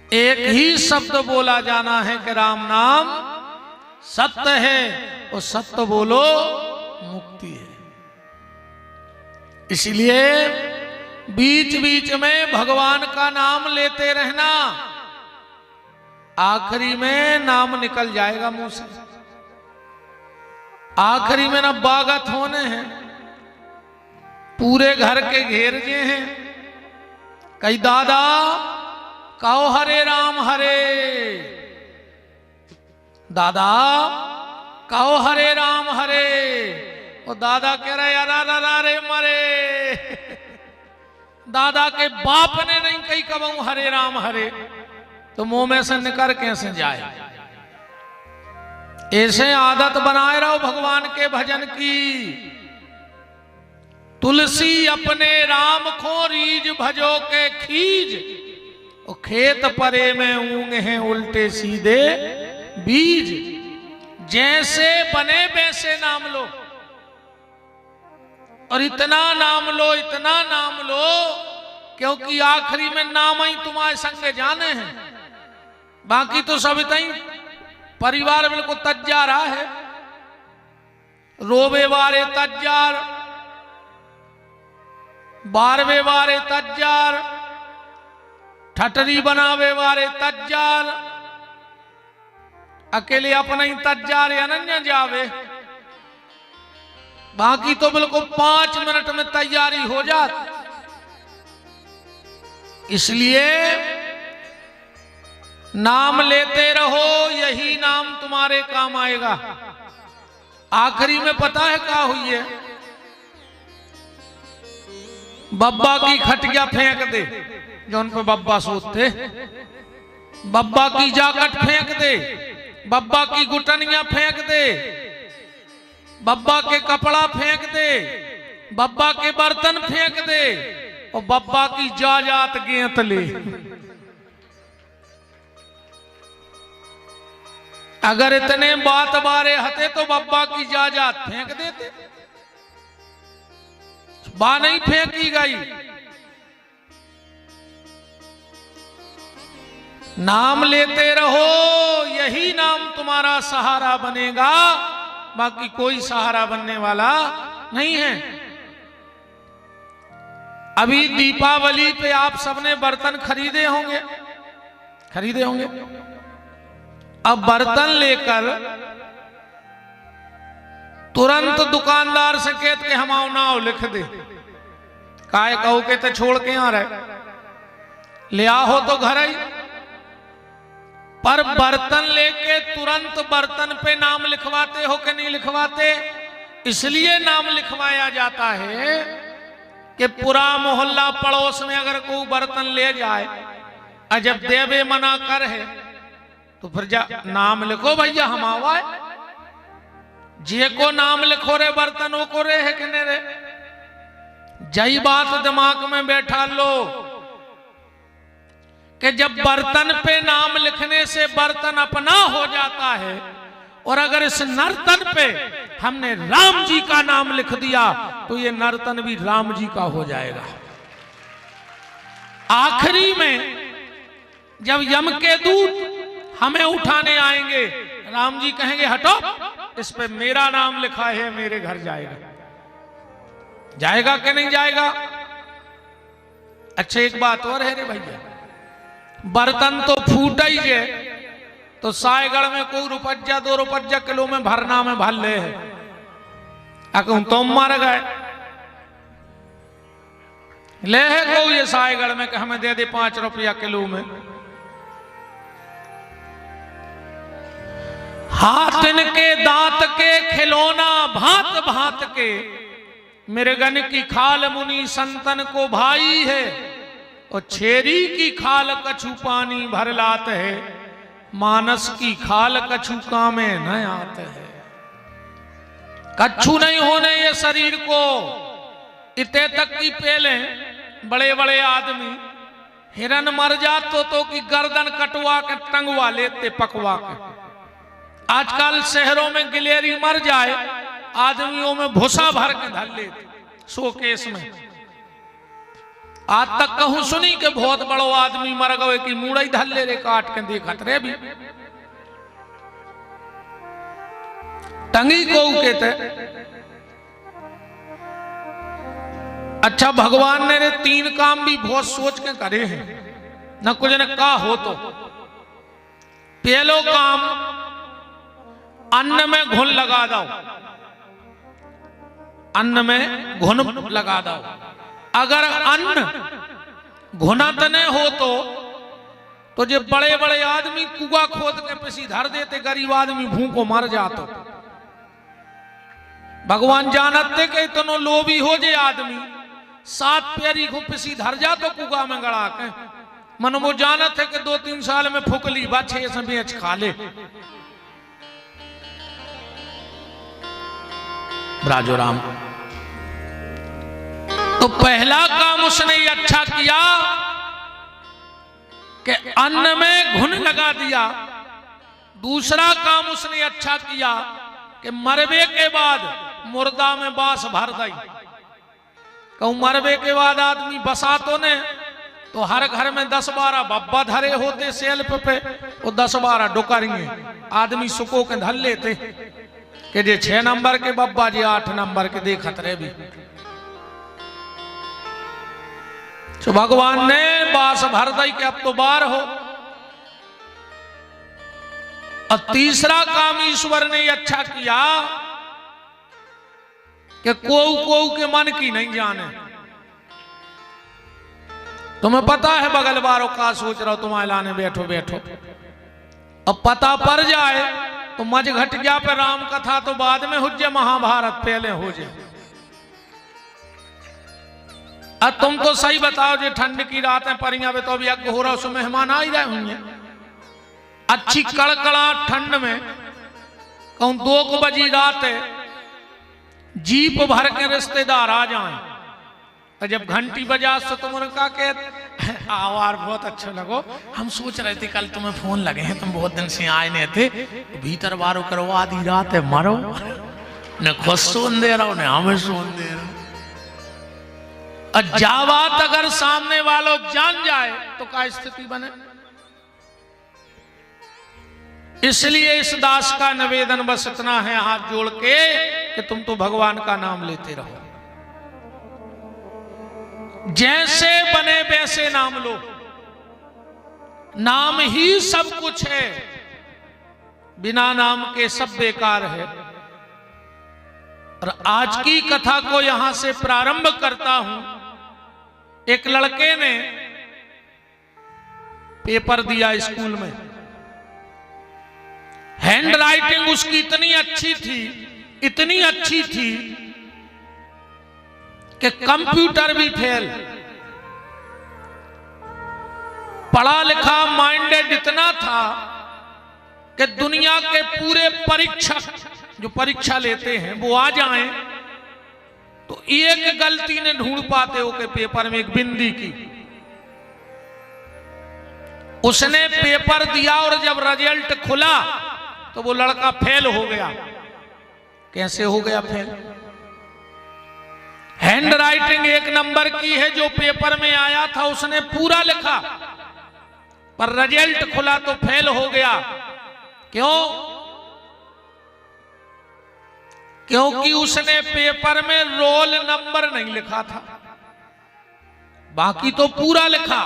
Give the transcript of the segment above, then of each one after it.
एक ही शब्द बोला जाना है कि राम नाम सत्य है, और सत्य बोलो मुक्ति है। इसलिए बीच बीच में भगवान का नाम लेते रहना, आखिरी में नाम निकल जाएगा मुंह से। आखिरी में ना बागत होने हैं, पूरे घर के घेर जे हैं, कई दादा कहो हरे राम हरे, दादा कहो हरे राम हरे, और दादा कह रहे अरे मरे, दादा के बाप ने नहीं कही कबहू हरे राम हरे, तो मुंह में से निकल कैसे जाए। ऐसे आदत बनाए रहो भगवान के भजन की। तुलसी अपने राम को रीज भजो के खीज, और खेत परे में ऊंग हैं उल्टे सीधे बीज। जैसे बने वैसे नाम लो, और इतना नाम लो, इतना नाम लो, क्योंकि आखिरी में नाम ही तुम्हारे संग जाने हैं। बाकी तो सब इतनी परिवार बिल्कुल तज्जा रहा है, रोवे वारे तज्जार, बारवे वारे तज्जार, ठटरी बनावे वारे तज्जार, अकेले अपना ही तज्जार अनन्य जावे। बाकी तो बिल्कुल 5 मिनट में तैयारी हो जाती। इसलिए नाम लेते रहो, यही नाम तुम्हारे काम आएगा। आखिरी में पता है क्या हुई है? बब्बा की खटिया फेंक दे, जो उन पे बब्बा सोते, बब्बा की जाकट फेंक दे, बब्बा की गुटनियां फेंक दे, बब्बा के कपड़ा फेंक दे, बब्बा के बर्तन फेंक दे, और बब्बा की जाजात गेंत ले। अगर इतने बात बारे हते तो बब्बा की जाजात फेंक देते, बा नहीं फेंकी गई। नाम लेते रहो, यही नाम तुम्हारा सहारा बनेगा, बाकी कोई सहारा बनने वाला नहीं है। अभी दीपावली पे आप सबने बर्तन खरीदे होंगे, खरीदे होंगे। अब बर्तन लेकर तुरंत दुकानदार से कहते हम आओ नाव लिख दे, काय कहो के तो छोड़ के आ रहे, ले आओ तो घर ही। पर बर्तन लेके तुरंत बर्तन पे नाम लिखवाते हो कि नहीं लिखवाते? इसलिए नाम लिखवाया जाता है कि पूरा मोहल्ला पड़ोस में अगर कोई बर्तन ले जाए, और जब देवे मना कर है तो फिर जा नाम लिखो भैया हम आवाए। जे को नाम लिखो रे बर्तनों को रे है कि नहीं रे। जही बात दिमाग में बैठा लो कि जब बर्तन पे नाम लिखने से बर्तन अपना हो जाता है, और अगर इस नर्तन पे हमने राम जी का नाम लिख दिया तो ये नर्तन भी राम जी का हो जाएगा। आखिरी में जब यम के दूत हमें उठाने आएंगे, राम जी कहेंगे हटो, इस पे मेरा नाम लिखा है, मेरे घर जाएगा। जाएगा कि नहीं जाएगा? अच्छा एक बात और है रे भैया, बर्तन तो फूट ही जे, तो सायगढ़ में कोई रुपया 2 रुपया किलो में भरना में भर ले है, अकुम तुम मर गए ले है को ये सायगढ़ में कि हमें दे दे 5 रुपया किलो में। हाथ इनके दांत के खिलौना भांत भांत के, मृगन की खाल मुनि संतन को भाई है, और छेरी की खाल कछु पानी भर लात है, मानस की खाल कछु कामे न आते है। कछु नहीं होने ये शरीर को, इतने तक की पहले बड़े बड़े आदमी हिरन मर जातो तो की गर्दन कटवा के टंगवा लेते पकवा के। आजकल शहरों में गिलेरी मर जाए, आदमियों में भूसा भर के धर लेते शोकेस में। आज तक कहूं सुनी कि बहुत बड़ो आदमी मर गए कि मुड़ई धल्ले रे काट के देखत रे भी टंगी को कहते। अच्छा भगवान ने रे 3 काम भी बहुत सोच के करे हैं, न कुछ ने कहा हो तो। पहलो काम, अन्न में घुन लगा दो, अन्न में घुन लगा दो। अगर अन्न घुनत न हो तो जो बड़े बड़े आदमी कुआ खोद के पिसी धर देते, गरीब आदमी भूखों मर जातो। भगवान जानते कि इतनो लोभी हो जे आदमी 7 पैरी को पिसी धर जा तो कुआ में गड़ा के मन वो जानत है कि 2-3 साल में फुकली बाछे समय खा ले। राजो राम तो पहला काम उसने अच्छा किया कि अन्न में घुन लगा दिया। दूसरा काम उसने अच्छा किया कि मरबे के बाद मुर्दा में बांस भर दई। कहूं मरबे के बाद आदमी बसा तो ने तो हर घर में 10-12 बब्बा धरे होते सेल्फ पे, वो 10-12 डुकरिए आदमी सुको के धर लेते कि जे 6 नंबर के बब्बा जी 8 नंबर के देखत रहे भी। तो भगवान ने बांस भर दई के अब तो बार हो। और तीसरा काम ईश्वर ने अच्छा किया कि कोऊ के मन की नहीं जाने। तुम्हें पता है बगल बारों का सोच रहा हो, तुम लाने बैठो बैठो, अब पता पड़ जाए तो मज घट गया पे राम कथा तो बाद में हो जाए, महाभारत पहले हो जाए। अब तुम तो सही बताओ जो ठंड की रातें परियां तो अभी यज्ञ हो रहा, उसमें मेहमान आ ही रहे होंगे। अच्छी कड़कड़ा ठंड में कहूं 2 बजी रात जीप भर के रिश्तेदार आ जाएं, और जब घंटी बजा तो तुम उनका के आवार बहुत अच्छा लगो, हम सोच रहे थे कल तुम्हें फोन लगे हैं, तुम बहुत दिन से आए नहीं थे, भीतर बारो करो आधी रात है मरो न खुद सोन दे रहा हो न हमें सोन दे रहा हो। और जावात अगर सामने वालों जान जाए तो क्या स्थिति बने। इसलिए इस दास का निवेदन बस इतना है हाथ जोड़ के कि तुम तो भगवान का नाम लेते रहो, जैसे बने वैसे नाम लो। नाम ही सब कुछ है, बिना नाम के सब बेकार है। और आज की कथा को यहां से प्रारंभ करता हूं। एक लड़के ने पेपर दिया स्कूल में, हैंड राइटिंग उसकी इतनी अच्छी थी, इतनी अच्छी थी कि कंप्यूटर भी फेल। पढ़ा लिखा माइंडेड इतना था कि दुनिया के पूरे परीक्षक जो परीक्षा लेते हैं वो आ जाएं तो एक गलती ने ढूंढ पाते हो कि पेपर में एक बिंदी की। उसने पेपर दिया और जब रिजल्ट खुला तो वो लड़का फेल हो गया। कैसे हो गया फेल? हैंड राइटिंग 1 नंबर की है, जो पेपर में आया था उसने पूरा लिखा, पर रिजल्ट खुला तो फेल हो गया। क्यों? क्योंकि उसने पेपर में रोल नंबर नहीं लिखा था। बाकी तो पूरा लिखा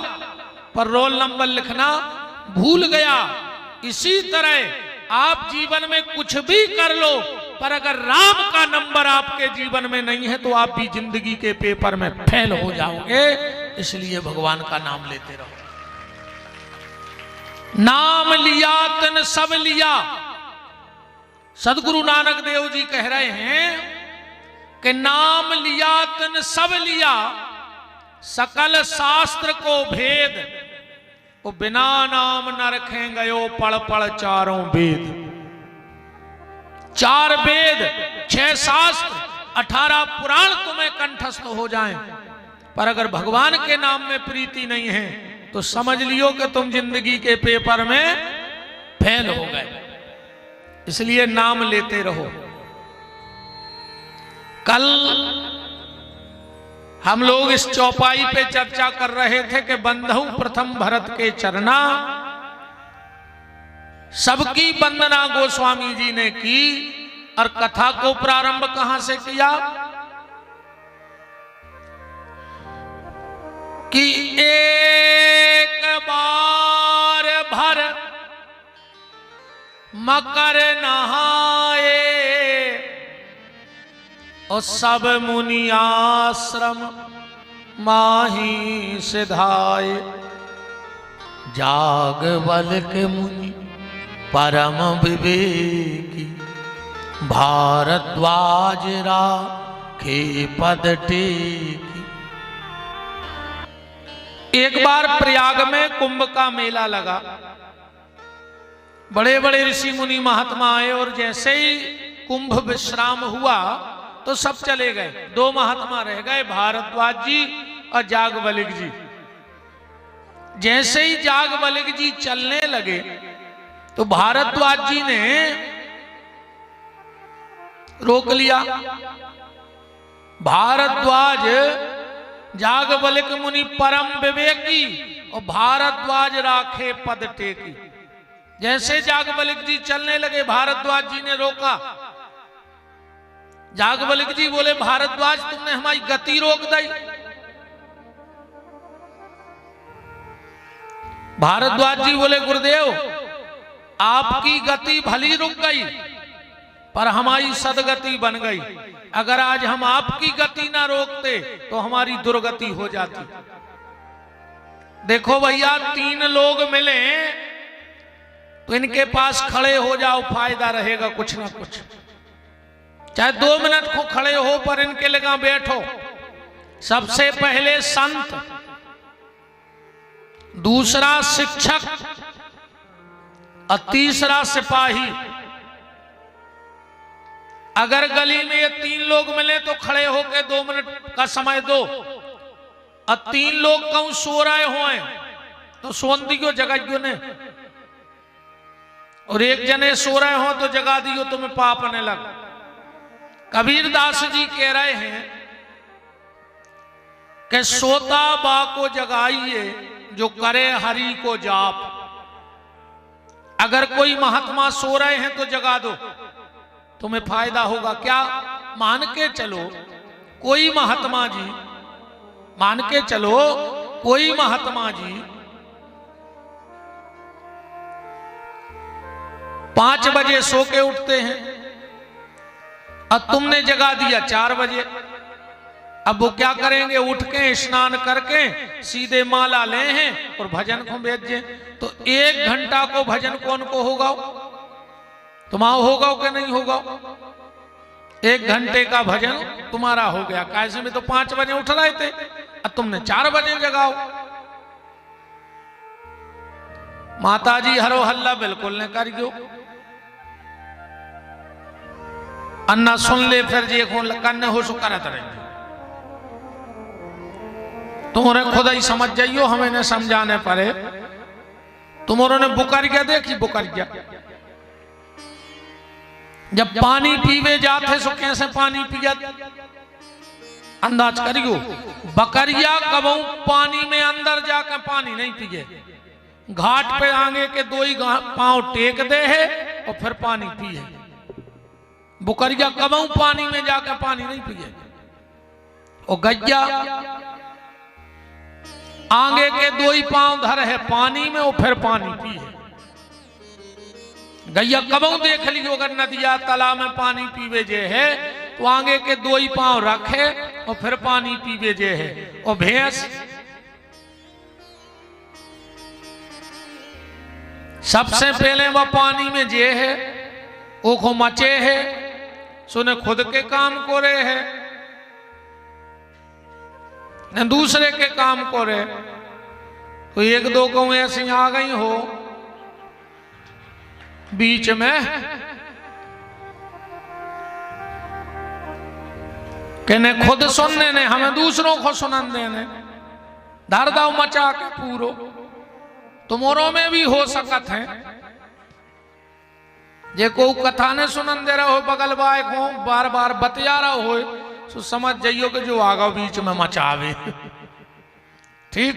पर रोल नंबर लिखना भूल गया। इसी तरह आप जीवन में कुछ भी कर लो, पर अगर राम का नंबर आपके जीवन में नहीं है तो आप भी जिंदगी के पेपर में फेल हो जाओगे। इसलिए भगवान का नाम लेते रहो। नाम लिया तन सब लिया। सदगुरु नानक देव जी कह रहे हैं कि नाम लिया तन सब लिया, सकल शास्त्र को भेद, वो बिना नाम न रखें गयो पढ़ पढ़ चारों वेद। 4 वेद, 6 शास्त्र, 18 पुराण तुम्हें कंठस्थ हो जाएं, पर अगर भगवान के नाम में प्रीति नहीं है तो समझ लियो कि तुम जिंदगी के पेपर में फेल हो गए। इसलिए नाम लेते रहो। कल हम लोग इस चौपाई पे चर्चा कर रहे थे कि बंधु प्रथम भरत के चरना, सबकी वंदना गोस्वामी जी ने की। और कथा को प्रारंभ कहां से किया कि एक बार भर मकर नहाए और सब मुनि आश्रम माही सिधाए। जागवल्क मुनि परम विवेकी, भारद्वाज राखे पद टेकी। एक बार प्रयाग में कुंभ का मेला लगा, बड़े बड़े ऋषि मुनि महात्मा आए और जैसे ही कुंभ विश्राम हुआ तो सब चले गए। दो महात्मा रह गए, भारद्वाज जी और जागवल्क जी। जैसे ही जागवल्क जी चलने लगे तो भारद्वाज जी ने रोक लिया। भारद्वाज जागवल्क मुनि परम विवेकी और भारद्वाज राखे पद टेकी। जैसे जागवल्क जी चलने लगे भारद्वाज जी ने रोका। जागवल्क जी बोले, भारद्वाज तुमने हमारी गति रोक दी। भारद्वाज जी बोले, गुरुदेव आपकी गति भली रुक गई पर हमारी सदगति बन गई। अगर आज हम आपकी गति ना रोकते तो हमारी दुर्गति हो जाती। देखो भैया, तीन लोग मिले तो इनके पास खड़े हो जाओ, फायदा रहेगा कुछ ना कुछ। चाहे 2 मिनट को खड़े हो पर इनके लगा बैठो। सबसे पहले संत, दूसरा शिक्षक और तीसरा सिपाही। अगर गली में ये 3 लोग मिले तो खड़े होकर 2 मिनट का समय दो। और 3 लोग कहूं सो रहे हो तो सोन दियो, जगाइयो ने। और एक जने सो रहे हो तो जगा दियो, तुम्हें पाप आने लगा। कबीरदास जी कह रहे हैं कि सोता बा को जगाइए जो करे हरि को जाप। अगर कोई महात्मा सो रहे हैं तो जगा दो, तुम्हें फायदा होगा। क्या मान के चलो, कोई महात्मा जी, मान के चलो कोई महात्मा जी 5 बजे सो के उठते हैं और तुमने जगा दिया 4 बजे। अब वो क्या करेंगे? उठ के स्नान करके सीधे माला ले हैं और भजन को भेजे। तो 1 घंटा को भजन कौन को होगा? तुम्हारा होगा कि नहीं होगा? 1 घंटे का भजन तुम्हारा हो गया। कैसे में तो 5 बजे उठ रहे थे और तुमने 4 बजे जगाओ। माता जी हरो हल्ला बिल्कुल न करियो। अन्ना सुन ले फिर जे कन्ने हो सो करत रहे। तुम्हारे खुद ही समझ जाइयो, हमें न समझाने पड़े। तुम्हारों ने बुकरिया देखी? बुकरिया जब पानी पीवे जाते सो कैसे पानी पिया? अंदाज करियो। बकरिया कबू पानी में अंदर जाकर पानी नहीं पिए। घाट पे आगे के 2 ही पांव टेक दे है और फिर पानी पिए। बुकरिया कबू पानी में जाकर पानी नहीं पिए। और गैया आगे के 2 ही पांव धर है पानी में और फिर पानी पिए। गैया कबू देख लियो, अगर नदिया तालाब में पानी पीवे जे है तो आगे के 2 ही पांव रखे और फिर पानी पीवे जे है। और भैंस सबसे पहले वह पानी में जे है वो को मचे है, सुने खुद के काम को रहे है न दूसरे के काम को रहे। तो 1-2 को ऐसी आ गई हो बीच में कहने खुद सुनने ने हमें दूसरों को सुनन देने। धर दाव मचा के पूरो तुम्हारों में भी हो सकत है। जे को कथा ने सुनन दे रहा हो, बगल बाय को बार बार बतिया रहा हो, तो समझ जाइयो कि जो आगा बीच में मचावे। ठीक,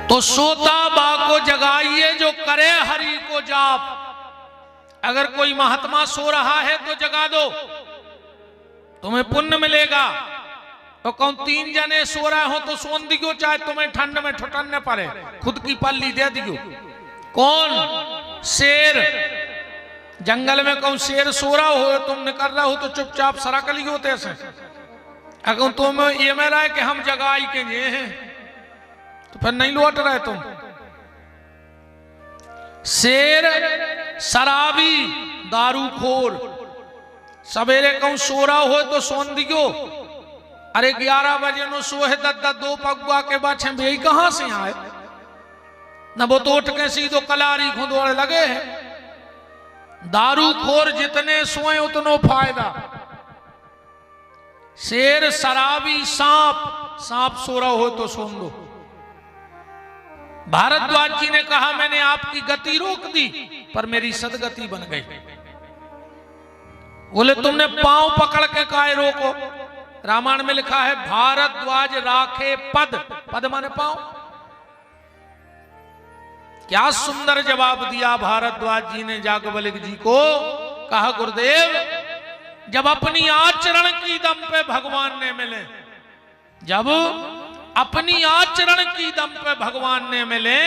तो सोता बा को जगाइए जो करे हरि को जाप। अगर कोई महात्मा सो रहा है तो जगा दो, तुम्हें पुण्य मिलेगा। तो कौन 3 जने सो रहे हो तो सोन दियो, चाहे तुम्हें ठंड में ठुटने पड़े, खुद की पल्ली दे दियो। कौन? शेर। जंगल में कौन शेर सो रहा हो, तुम निकल रहा हो तो चुपचाप सरक लियो तैसे। अगर तुम ये में रहा है कि हम जगाई के ये हैं तो फिर नहीं लौट रहे तुम। शेर, शराबी, दारूखोर, सवेरे कहूं सो रहा हो तो सोन दियो। अरे 11 बजे नो सोहे 2 पगुआ के बाद छे कहां से आए न, वो तो उठ के सीधो कलारी खुदोड़े लगे हैं। दारूखोर जितने सोए उतनो फायदा। शेर, शराबी, सांप सो रहा हो तो सोन दो। भारद्वाज जी ने कहा मैंने आपकी गति रोक दी पर मेरी सदगति बन गई। बोले तुमने पांव पकड़ के काहे रोको? रामायण में लिखा है भारद्वाज राखे पद माने पांव। क्या सुंदर जवाब दिया भारद्वाज जी ने जागवल्क्य जी को। कहा गुरुदेव, जब अपनी आचरण की दम पे भगवान ने मिले, जब अपनी आचरण की दम पे भगवान ने मिले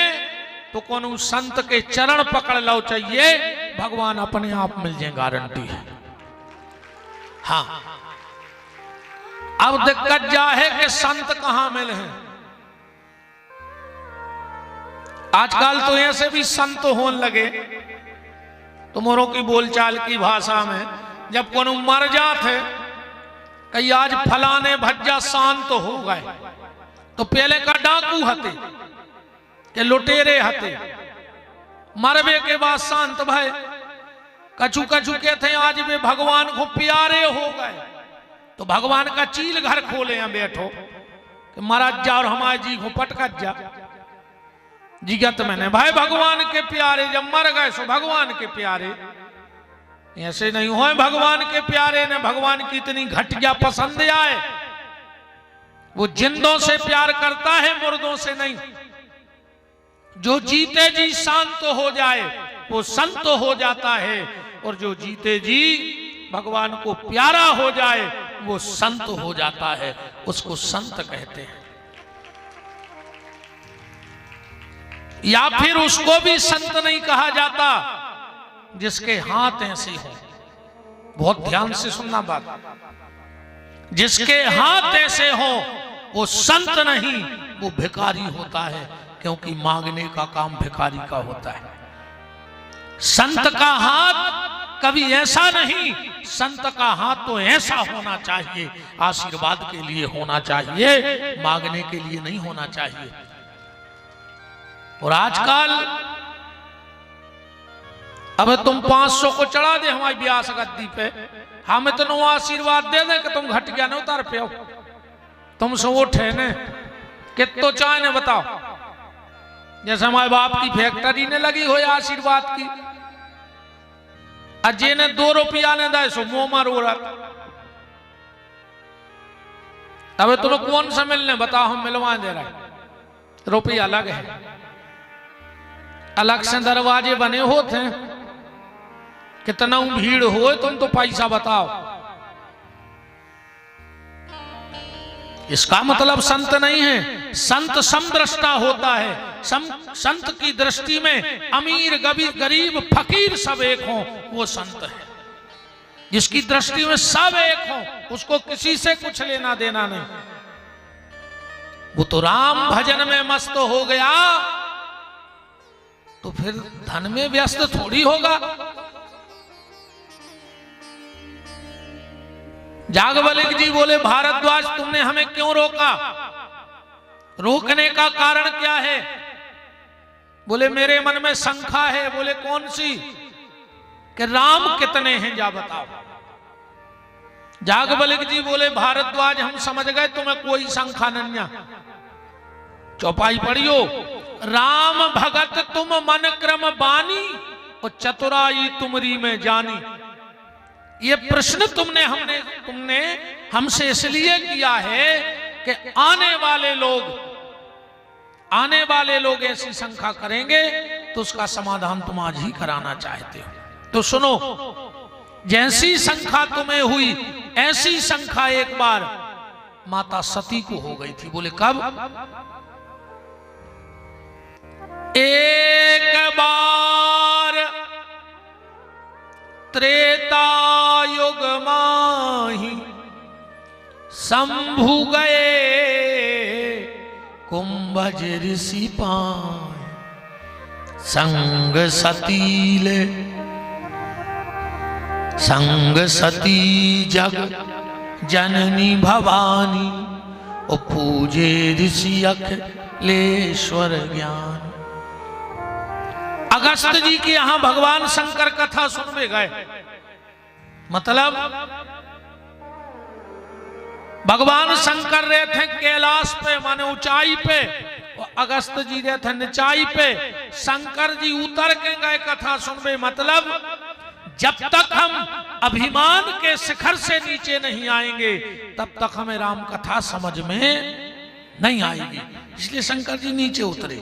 तो कौन संत के चरण पकड़ लो चाहिए, भगवान अपने आप मिल जाए, गारंटी है। हाँ, अब दिक्कत जा है कि संत कहां मिले हैं। आजकल तो ऐसे भी संत होने लगे, तुम्हारों की बोलचाल की भाषा में जब कोनो मर जाते कई आज फलाने भज्जा शांत हो गए, तो पहले का डाकू हते के लुटेरे हते, मरबे के बाद शांत भय। कछु के थे आज वे भगवान को प्यारे हो गए, तो भगवान का चील घर खोले हैं बैठो कि महाराज जा और हमारे जी को पटकत जा। जिगत मैंने भाई भगवान के प्यारे, जब मर गए सो भगवान के प्यारे। ऐसे नहीं हो भगवान के प्यारे ने भगवान की इतनी घटिया पसंद आए। वो जिंदों से प्यार करता है, मुर्दों से नहीं। जो जीते जी शांत हो जाए वो संत हो जाता है, और जो जीते जी भगवान को प्यारा हो जाए वो संत हो जाता है, उसको संत कहते हैं। या फिर उसको भी संत नहीं कहा जाता जिसके हाथ ऐसे हो। बहुत ध्यान से सुनना बात, जिसके हाथ ऐसे हो वो संत नहीं, वो भिखारी होता है, क्योंकि मांगने का काम भिखारी का होता है। संत का हाथ कभी ऐसा नहीं, संत का हाथ तो ऐसा होना चाहिए, आशीर्वाद के लिए होना चाहिए, मांगने के लिए नहीं होना चाहिए। और आजकल अब तुम 500 को चढ़ा दे हमारी ब्यास गद्दी पे, हम इतना आशीर्वाद दे दे कि तुम घट गया न उतार पे, तुम सो उठे ने कितो चाहे ने बताओ। जैसे हमारे बाप की फैक्ट्री ने लगी हो आशीर्वाद की, अजय ने 2 रुपया ने दे सो मुंह मारो रहा। अब तुम्हें कौन सा मिलने बताओ, हम मिलवा दे रहे, रुपया अलग है, अलग से दरवाजे बने होते हैं। कितना भीड़ हो तुम तो पैसा बताओ। इसका मतलब संत नहीं है, संत समदृष्टा होता है। संत की दृष्टि में अमीर गरीब फकीर सब एक हो, वो संत है। जिसकी दृष्टि में सब एक हो, उसको किसी से कुछ लेना देना नहीं। वो तो राम भजन में मस्त हो गया तो फिर धन में व्यस्त थोड़ी होगा। जागवल्क्य जी बोले भारद्वाज तुमने हमें क्यों रोका? रोकने का कारण क्या है? बोले मेरे मन में शंका है। बोले कौन सी? कि राम कितने हैं जा बताओ। जागवल्क्य जी बोले भारद्वाज हम समझ गए तुम्हें कोई शंका नहीं। चौपाई पढ़ियो, राम भगत तुम मन क्रम बानी और चतुराई तुमरी में जानी। ये प्रश्न तुमने हमसे इसलिए किया है कि आने वाले लोग ऐसी शंका करेंगे तो उसका समाधान तुम आज ही कराना चाहते हो। तो सुनो, जैसी शंका तुम्हें हुई ऐसी शंका एक बार माता सती को हो गई थी। बोले कब? एक बार त्रेता युग माही शंभु गए कुंभज ऋषि पाए संग सती जग जननी भवानी ओ पूजे ऋषि अखिलेश्वर ज्ञान। अगस्त जी के यहां भगवान शंकर कथा सुनने गए। मतलब भगवान शंकर रहे थे कैलाश पे, माने ऊंचाई पे, और अगस्त जी रहे थे निचाई पे। शंकर जी उतर के गए कथा सुनने। मतलब जब तक हम अभिमान के शिखर से नीचे नहीं आएंगे तब तक हमें राम कथा समझ में नहीं आएगी। इसलिए शंकर जी नीचे उतरे।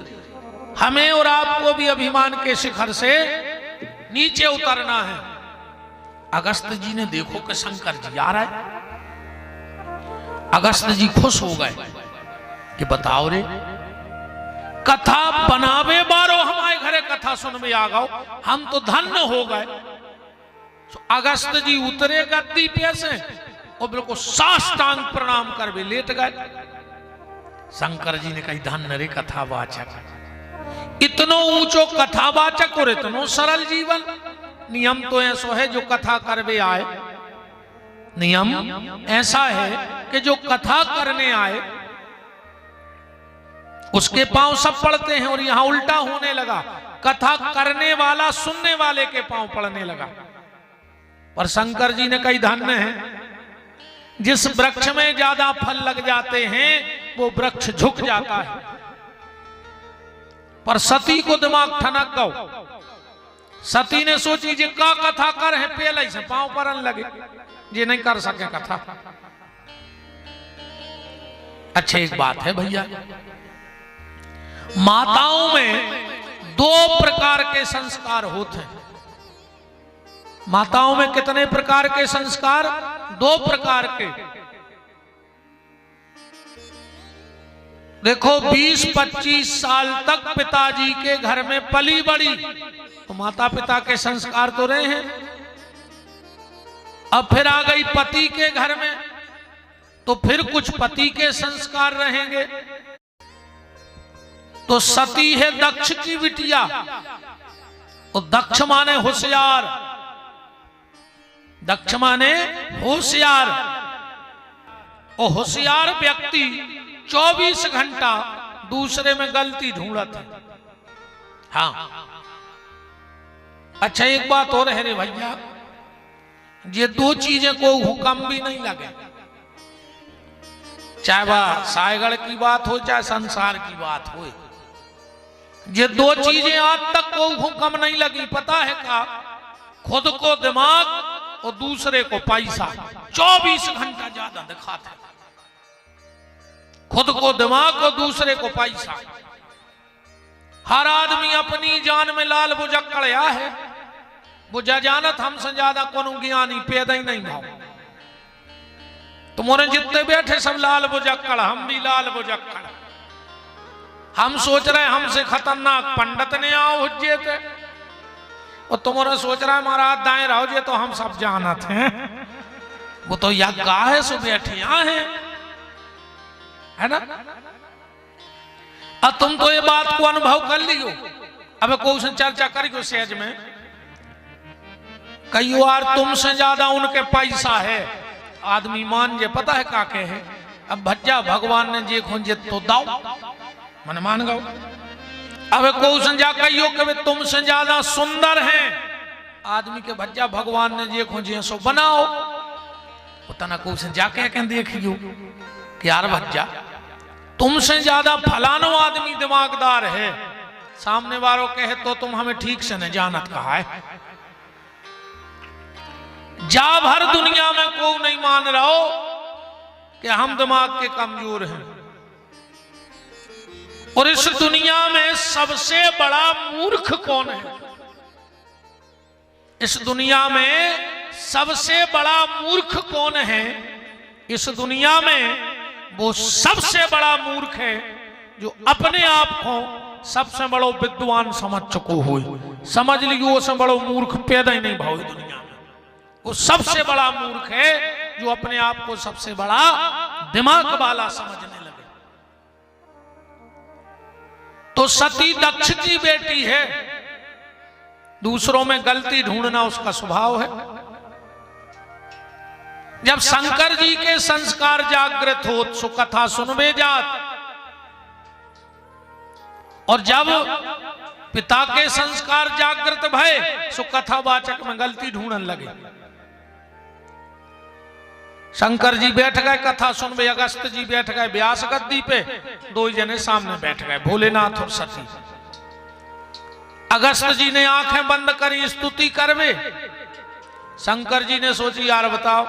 हमें और आपको भी अभिमान के शिखर से नीचे उतरना है। अगस्त जी ने देखो कि शंकर जी आ रहा है। अगस्त जी खुश हो गए कि बताओ रे, कथा बनावे बारो हमारे घरे कथा सुन में आ गओ, हम तो धन्य हो गए। तो अगस्त जी उतरे गद्दी पे से और बिल्कुल साष्टांग प्रणाम कर भी लेट गए। शंकर जी ने कही धन्य रे कथावाचक, इतनो ऊंचो कथावाचक और इतनो सरल जीवन। नियम तो ऐसा है जो कथा करवे आए, नियम ऐसा है कि जो कथा करने आए उसके पांव सब पड़ते हैं। और यहां उल्टा होने लगा, कथा करने वाला सुनने वाले के पांव पड़ने लगा। पर शंकर जी ने कही धन्य है, जिस वृक्ष में ज्यादा फल लग जाते हैं वो वृक्ष झुक जाता है। पर सती को दिमाग ठनक गो। सती ने सोची जे का कथा कर है, पहले से पांव परन लगे, ये नहीं कर सके कथा। अच्छा एक बात है भैया, माताओं में दो प्रकार के संस्कार होते हैं। माताओं में कितने प्रकार के संस्कार? दो प्रकार के। देखो 20-25 साल तक पिताजी के घर में पली बड़ी तो माता पिता के संस्कार तो रहे हैं। अब फिर आ गई पति के घर में तो फिर कुछ पति के संस्कार रहेंगे। तो सती है दक्ष की बिटिया, और दक्ष माने होशियार, दक्ष माने होशियार। और होशियार व्यक्ति 24 घंटा दूसरे में गलती ढूंढता है। हाँ अच्छा एक बात और है रे भैया, ये दो चीजें को हुक्म भी नहीं लगे, चाहे वह सायगढ़ की बात हो चाहे संसार की बात हो, ये दो चीजें आज तक को हुक्म नहीं लगी। पता है क्या? खुद को दिमाग और दूसरे को पैसा 24 घंटा ज्यादा दिखाते। खुद को दिमाग और दूसरे को पैसा। हर आदमी अपनी जान में लाल बुजक्कड़या है। वो जानत हमसे ज्यादा कोनो ज्ञानी पैदा ही नहीं भाव। तुम्हारे जितने बैठे सब लाल बुजक्कड़, हम भी लाल बुजक्कड़। हम सोच रहे हमसे खतरनाक पंडित ने आओ हुज्जे थे, और तुम्हारा सोच रहा है महाराज दाएं रहो जे तो हम सब जानत हैं। वो तो यज्ञा है सो बैठिया है ना। अब तुम तो ये बात को अनुभव कर लियो। अब क्वेश्चन चर्चा करियो सहज में। कई बार तुमसे ज्यादा उनके पैसा है, आदमी मान जे पता है का के है। अब भज्जा भगवान ने जे खोजे तो दाओ मन मान गो। अब क्वेश्चन जा कहियो कि तुमसे ज्यादा सुंदर हैं, आदमी के भज्जा भगवान ने जे खोजे सो बनाओ। उतना क्वेश्चन जाके कह देखियो कि यार भज्जा तुमसे ज्यादा फलानो आदमी दिमागदार है, सामने वालों कहे तो तुम हमें ठीक से न जानत कहा है। जा भर दुनिया में को नहीं मान रहा हो कि हम दिमाग के कमजोर हैं। और इस दुनिया में सबसे बड़ा मूर्ख कौन है? इस दुनिया में सबसे बड़ा मूर्ख कौन है? इस दुनिया में वो सबसे बड़ा मूर्ख है जो अपने आप को सबसे बड़ो विद्वान समझ चुको हो। समझ लियो उससे बड़ो मूर्ख पैदा ही नहीं भाव दुनिया में। वो सबसे बड़ा मूर्ख है जो अपने आप को सबसे बड़ा दिमाग वाला समझने लगे। तो सती दक्ष की बेटी है, दूसरों में गलती ढूंढना उसका स्वभाव है। जब शंकर जी के संस्कार जागृत हो सो कथा सुनवे जात, और जब पिता के संस्कार जागृत भय सो कथावाचक में गलती ढूंढने लगे। शंकर जी बैठ गए कथा सुनवे, अगस्त जी बैठ गए व्यास गद्दी पे, दो जने सामने बैठ गए, भोलेनाथ और सती। अगस्त जी ने आंखें बंद करी स्तुति करवे। शंकर जी ने सोची यार बताओ,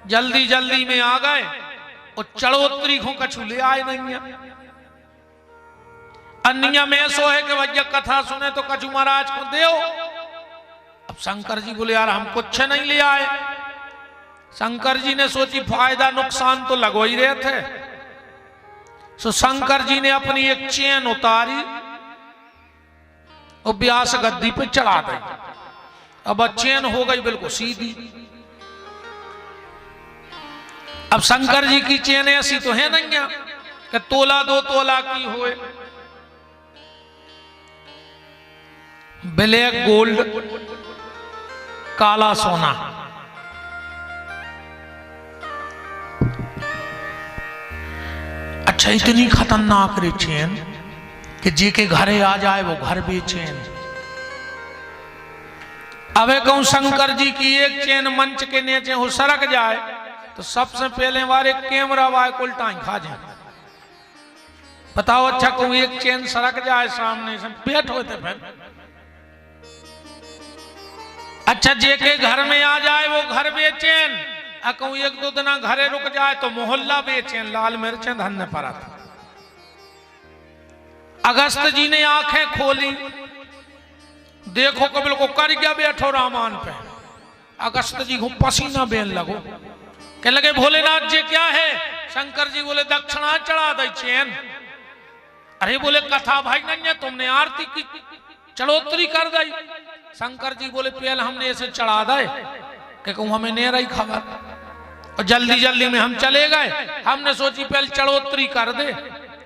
जल्दी जल्दी में आ गए और चढ़ोतरी को कछु ले आए नहीं है। अन्य में सो है कि भैया कथा सुने तो कछु महाराज को दो। अब शंकर जी बोले यार हम कुछ नहीं ले आए। शंकर जी ने सोची फायदा नुकसान तो लगो ही रहे थे। सो शंकर जी ने अपनी एक चेन उतारी और व्यास गद्दी पे चढ़ा दी। अब चेन हो गई बिल्कुल सीधी। अब शंकर जी की चेन ऐसी तो है नहीं है कि तोला दो तोला की होए। ब्लैक गोल्ड, काला सोना। अच्छा इतनी खतरनाक रे चेन कि जी के घरे आ जाए वो घर बेचैन। अब कहूं शंकर जी की एक चेन मंच के नीचे हो सरक जाए तो सबसे पहले वाले कैमरा वाले उल्टा खा जाए। बताओ अच्छा कहूं एक चेन सरक जाए सामने से पेट होते फिर। अच्छा जे के घर में आ जाए वो घर बेचैन। कहूं एक दो दिन घरे रुक जाए तो मोहल्ला बेचैन, लाल मिर्चें धन्य पड़ा। अगस्त जी ने आंखें खोली, देखो कबिल को कर गया बैठो रामान पे। अगस्त जी को पसीना बेन लगो, कह लगे भोलेनाथ जी क्या है? शंकर जी बोले दक्षिणा चढ़ा दे चैन। अरे बोले कथा भाई नहीं है, तुमने आरती की चढ़ोतरी कर दी। शंकर जी बोले पहले हमने ऐसे चढ़ा दे कि कहूं हमें नहीं रही खबर, और जल्दी जल्दी में हम चले गए। हमने सोची पहले चढ़ोतरी कर दे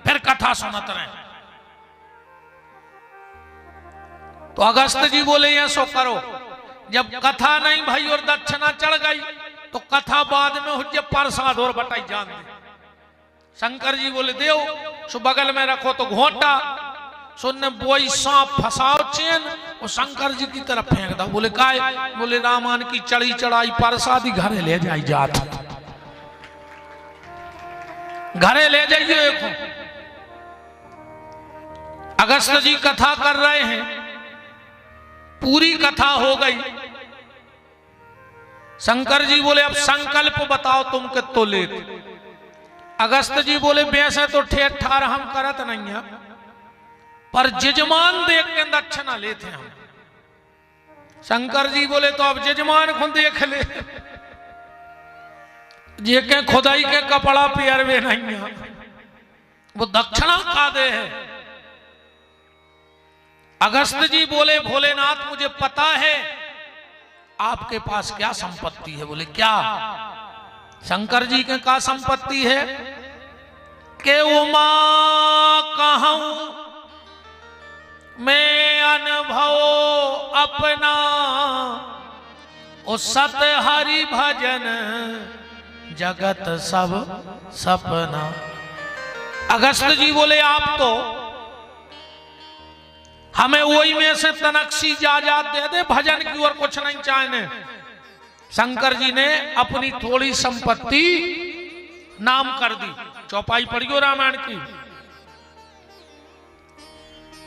फिर कथा सुनत रहे। तो अगस्त जी बोले ये सो करो, जब कथा नहीं भाई और दक्षिणा चढ़ गई तो कथा बाद में हो जाए प्रसाद और बटाई जान दे। शंकर जी बोले देव सो बगल में रखो तो घोटा सुनने बोई सांप फसाओ चेन और शंकर जी की तरफ फेंक दो। बोले काय? बोले रामान की चढ़ी चढ़ाई प्रसादी घरे ले जाई जात, घरे ले जाइए। अगस्त जी कथा कर रहे हैं, पूरी कथा हो गई। शंकर जी बोले अब संकल्प बताओ तुम के तो ले। अगस्त जी बोले वैसे तो ठेठ ठार हम करत नहीं है, पर जजमान देख के दक्षिणा लेते हम। शंकर जी बोले तो अब जजमान को देख ले, जे के खुदाई के कपड़ा पियरवे नहीं है वो दक्षिणा का दे है। अगस्त जी बोले भोलेनाथ मुझे पता है आपके पास क्या संपत्ति है। बोले क्या? शंकर जी के क्या संपत्ति है? के उमा कहूं मैं अनुभव अपना, ओ सत हरि भजन जगत सब सपना। अगस्त जी बोले आप तो हमें वही में से तनक्सी जायदाद दे दे, भजन की और कुछ नहीं चाहने। शंकर जी ने अपनी थोड़ी संपत्ति नाम कर दी। चौपाई पढ़ियो रामायण की।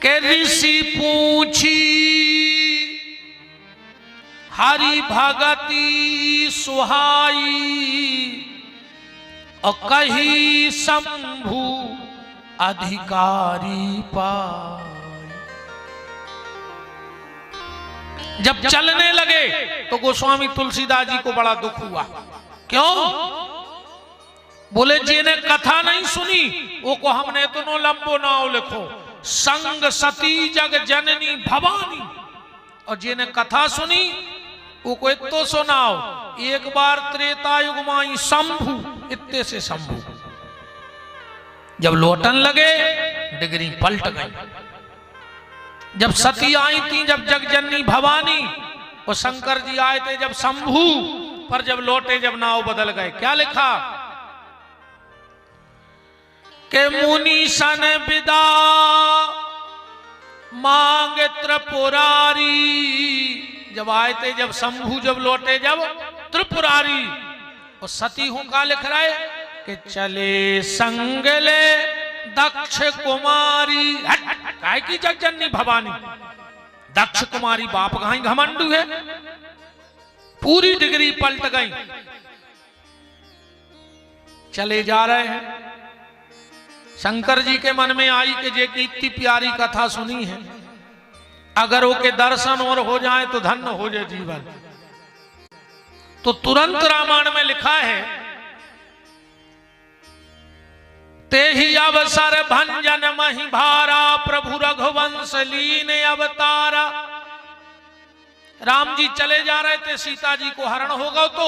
के ऋषि पूछी हरि भगति सुहाई और कही शंभु अधिकारी पाई। जब चलने लगे तो गोस्वामी तुलसीदास जी को बड़ा दुख हुआ। क्यों? बोले जी ने कथा नहीं सुनी वो को हमने इतनो लंबो नाव लिखो, संग सती जग जननी भवानी, और जी ने कथा सुनी वो को इतो सुनाओ, एक बार त्रेता युग माई शंभु, इत्ते से शंभु। जब लौटन लगे डिगरी पलट गई। जब सती आई थी, जब जगजननी भवानी, और शंकर जी आए थे जब शंभु, पर जब लौटे जब नाव बदल गए। क्या लिखा के मुनि सन विदा मांगे त्रिपुरारी। जब आए थे जब शंभु, जब लौटे जब त्रिपुरारी, और सती हूं का लिख रहा है कि चले संगले दक्ष कुमारी। काय की जगजननी भवानी, दक्ष कुमारी बाप कहां घमंडू है। पूरी डिग्री पलट गई। चले जा रहे हैं। शंकर जी के मन में आई कि जे की इतनी प्यारी कथा सुनी है, अगर वो के दर्शन और हो जाए तो धन्य हो जाए जीवन। तो तुरंत रामायण में लिखा है, ते ही अवसर भंजन मही भारा, प्रभु रघुवंश लीन अवतारा। राम जी चले जा रहे थे, सीता जी को हरण होगा तो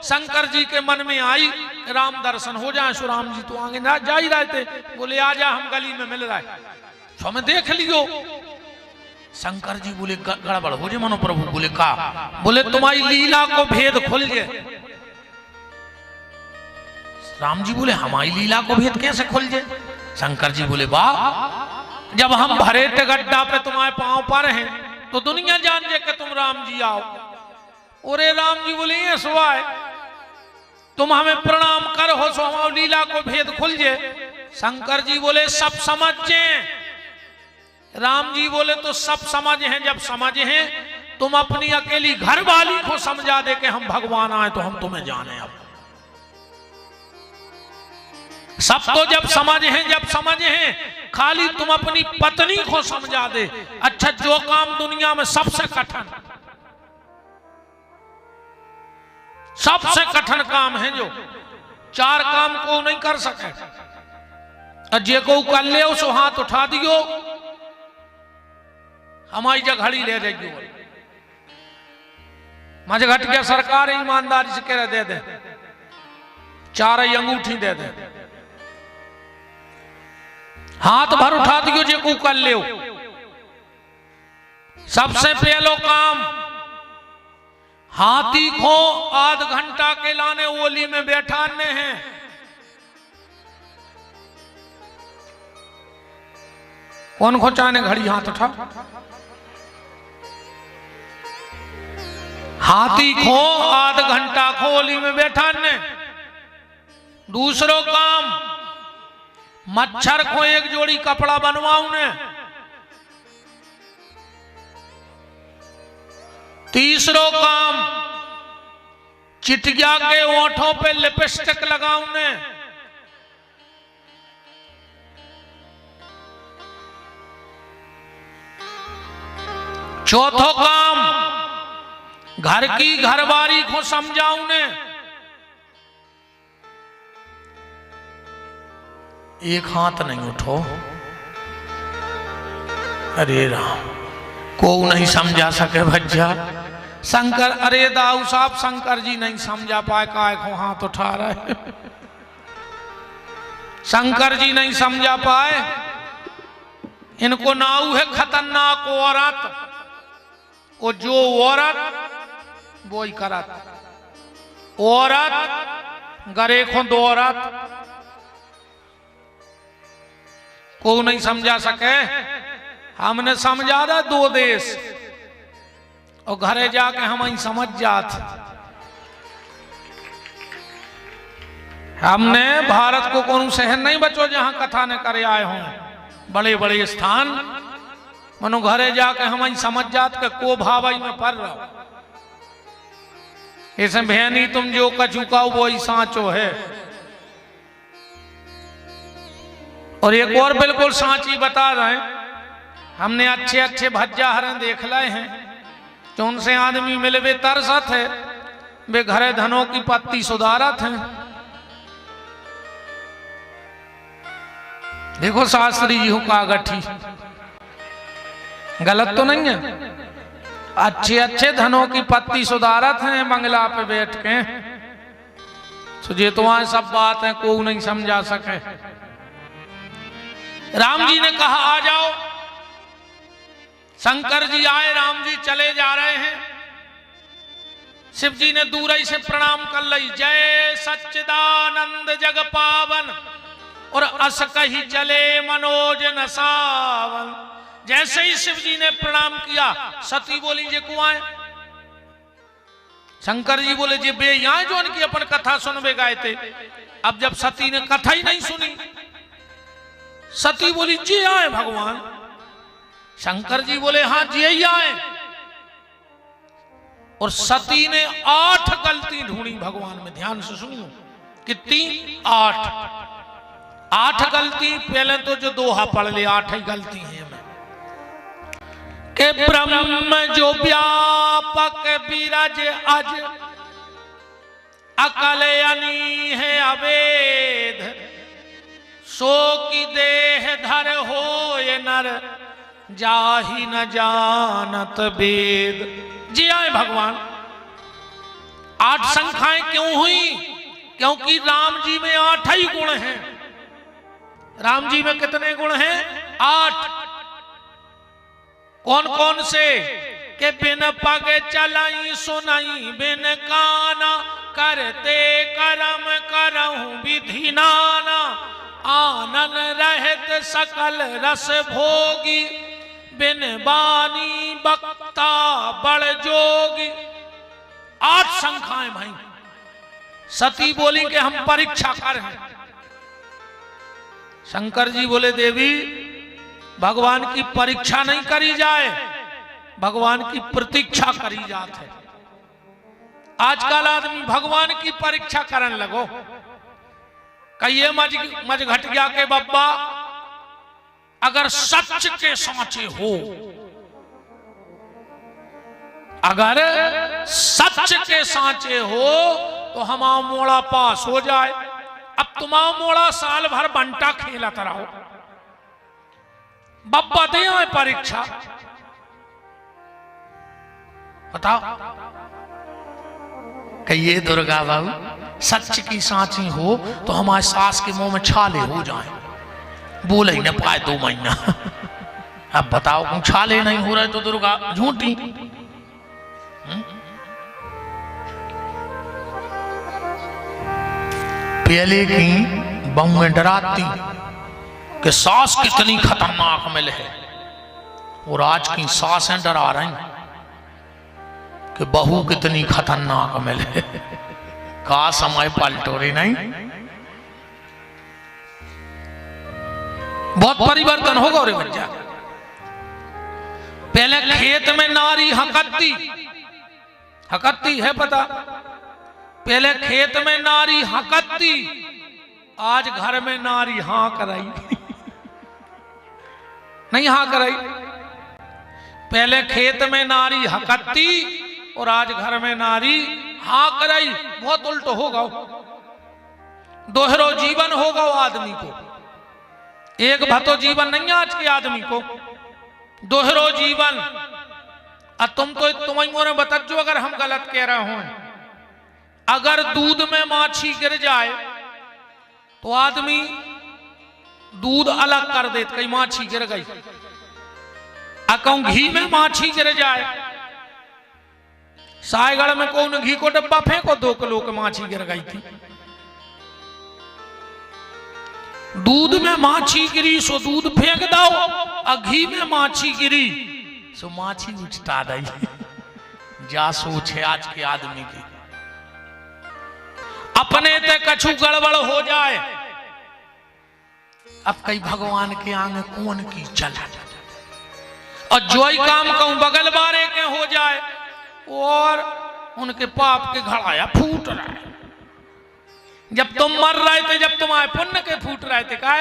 शंकर जी के मन में आई राम दर्शन हो जाए। सो राम जी तो आगे जा ही रहे थे, बोले आजा हम गली में मिल रहा है, तो हमें देख लियो। शंकर जी बोले गड़बड़ हो जाए मनो। प्रभु बोले का? बोले तुम्हारी लीला को भेद खुल जाए। राम जी बोले हमारी लीला को भेद कैसे खुल जाए? शंकर जी बोले वाह, जब हम भरे थे गड्ढा पे तुम्हारे पांव पर हैं तो दुनिया जान जाए कि तुम राम जी आओ। अरे राम जी बोले ये सुहा है, तुम हमें प्रणाम कर हो सो हमारी लीला को भेद खुल जाए। शंकर जी बोले सब समझे। राम जी बोले तो सब समझ हैं, जब समझ हैं तुम अपनी अकेली घर वाली को समझा दे कि हम भगवान आए तो हम तुम्हें जाने। अब सब तो जब समझ हैं, जब समझ हैं, खाली तुम अपनी पत्नी को समझा दे। अच्छा, जो काम दुनिया में सबसे कठिन, सबसे कठिन काम है, जो चार काम को नहीं कर सके, जे को कर ले उसो हाथ उठा दियो, हमारी जगहड़ी ले जाएगी। मज घट गया सरकार ईमानदारी से कह दे दे, चार अंगूठी दे दे, हाथ भर उठा दियो जे को कर ले। सबसे पहलो काम, हाथी को आध घंटा के लाने ओली में बैठाने हैं। कौन को चाहने घड़ी हाथ उठा? हाथी को आध घंटा को ओली में बैठाने। दूसरो काम, मच्छर को एक जोड़ी कपड़ा बनवाऊ ने। तीसरो काम, चिटिया के ओंठों पे लिपस्टिक लगाऊ ने। चौथो काम, घर की घरवारी को समझाऊ ने। एक हाथ नहीं उठो, अरे राम, को नहीं समझा सके भज्जा। शंकर, अरे दाऊ साहब शंकर जी नहीं समझा पाए, काय को हाथ उठा रहे। शंकर जी नहीं समझा पाए, इनको नाऊ है खतरनाक औरत, वो जो औरत वो ही करत। औरत गरे को दो औरत को नहीं समझा सके। हमने समझा था दो देश, और घरे जाके हम ही समझ जात। हमने भारत को कौन शहर नहीं बचो जहां कथा ने करे आए हों, बड़े बड़े स्थान, मनो घरे जाके हम ही समझ जात के को भावई में पड़ रहा। ऐसे भैनी तुम जो कचुकाओ वो ही सांचो है। और एक और बिल्कुल सांची बता रहे हैं, हमने अच्छे अच्छे भज्जा हरण देख लाए हैं जो उनसे आदमी मिले वे तरसत है, वे घरे धनों की पत्ती सुधारत हैं। देखो शास्त्री जी का गठी गलत तो नहीं है, अच्छे अच्छे धनों की पत्ती सुधारत हैं बंगला पे बैठ के। सुझे तो वहां सब बात है कोई नहीं समझा सके। राम जी ने कहा आ जाओ। शंकर जी आए, राम जी चले जा रहे हैं। शिव जी ने दूर ही से प्रणाम कर ली, जय सच्चिदानंद जग पावन, और अस कही चले मनोज न सावन। जैसे ही शिव जी ने प्रणाम किया, सती बोली जे को आए। शंकर जी बोले जे बे यहाँ जो उनकी अपन कथा सुनबे गए थे। अब जब सती ने कथा ही नहीं सुनी, सती बोली जी आए भगवान। शंकर जी बोले हाँ जी ही आए। और सती ने 8 गलती ढूंढी भगवान में। ध्यान से सुनियो कितनी, 8 गलती। पहले तो जो दोहा पढ़ ले, 8 ही गलती है मैं। के ब्रह्म जो व्यापक विरज अज, अकल अनी है अवेद, सो की देह धर हो ये नर, जाहि न जानत वेद। जी आए भगवान। 8 संख्याएं क्यों हुई? क्योंकि राम जी में 8 ही गुण हैं। राम जी में कितने गुण हैं? 8। कौन कौन से? के बिन पग चलाई सुनाई बिन काना, करते करम करहूं विधि नाना, आनन रहत सकल रस भोगी, बिन बानी बक्ता बड़ जोगी। 8 संख्याएं भाई। सती बोली कि हम परीक्षा कर हैं। शंकर जी बोले देवी भगवान की परीक्षा नहीं करी जाए, भगवान की प्रतीक्षा करी जात है। आजकल आदमी भगवान की परीक्षा करने लगो। कहिए मज घट गया के बब्बा अगर सच के सांचे हो, अगर सच के सांचे हो तो हमारा मोड़ा पास हो जाए। अब तुम्हारा मोड़ा साल भर बंटा खेलत रहो, बब्बा दे आए परीक्षा। बताओ कहिए दुर्गा बाबू सच की सांची हो तो हमारे सास के मुंह में छाले हो जाए, बोले ही न पाए 2 महीना। अब बताओ क्यों छाले नहीं हो रहे तो दुर्गा झूठी। पहले की बहू में डराती कि सास कितनी खतरनाक मिल है, और आज की सासें डरा रही कि बहू कितनी खतरनाक मिल है। का समय पलटो रही नहीं, बहुत परिवर्तन होगा रे बच्चा। पहले खेत में नारी हकत्ती, हकत्ती है पता? पहले खेत में नारी हकत्ती, आज घर में नारी हाँ कराई। नहीं हाँ कराई। पहले खेत में नारी हकत्ती और आज घर में नारी हाँ कराई। बहुत उल्ट होगा, दोहरो जीवन होगा आदमी को। एक भतो जीवन नहीं है आज के आदमी को, दोहरो जीवन। अब तुम्हें मोरे बतजो अगर हम गलत कह रहे हो। अगर दूध में माछी गिर जाए तो आदमी दूध अलग कर दे, कहीं माछी गिर गई। अकौ घी में माछी गिर जाए, सायगढ़ में कौन घी को डब्बा फेंको 2 किलो की माछी गिर गई थी। दूध में माछी गिरी सो दूध फेंक दो, और घी में माछी गिरी सो माछी उछटा दी। जा सोच है आज के आदमी की। अपने ते कछु गड़बड़ हो जाए, अब कई भगवान के आगे कौन की चला। और जो ही काम कहूं बगल बारे के हो जाए, और उनके पाप के घड़ाया फूट रहा है। जब तुम मर रहे थे, जब तुम्हारे पुण्य के फूट रहे थे, का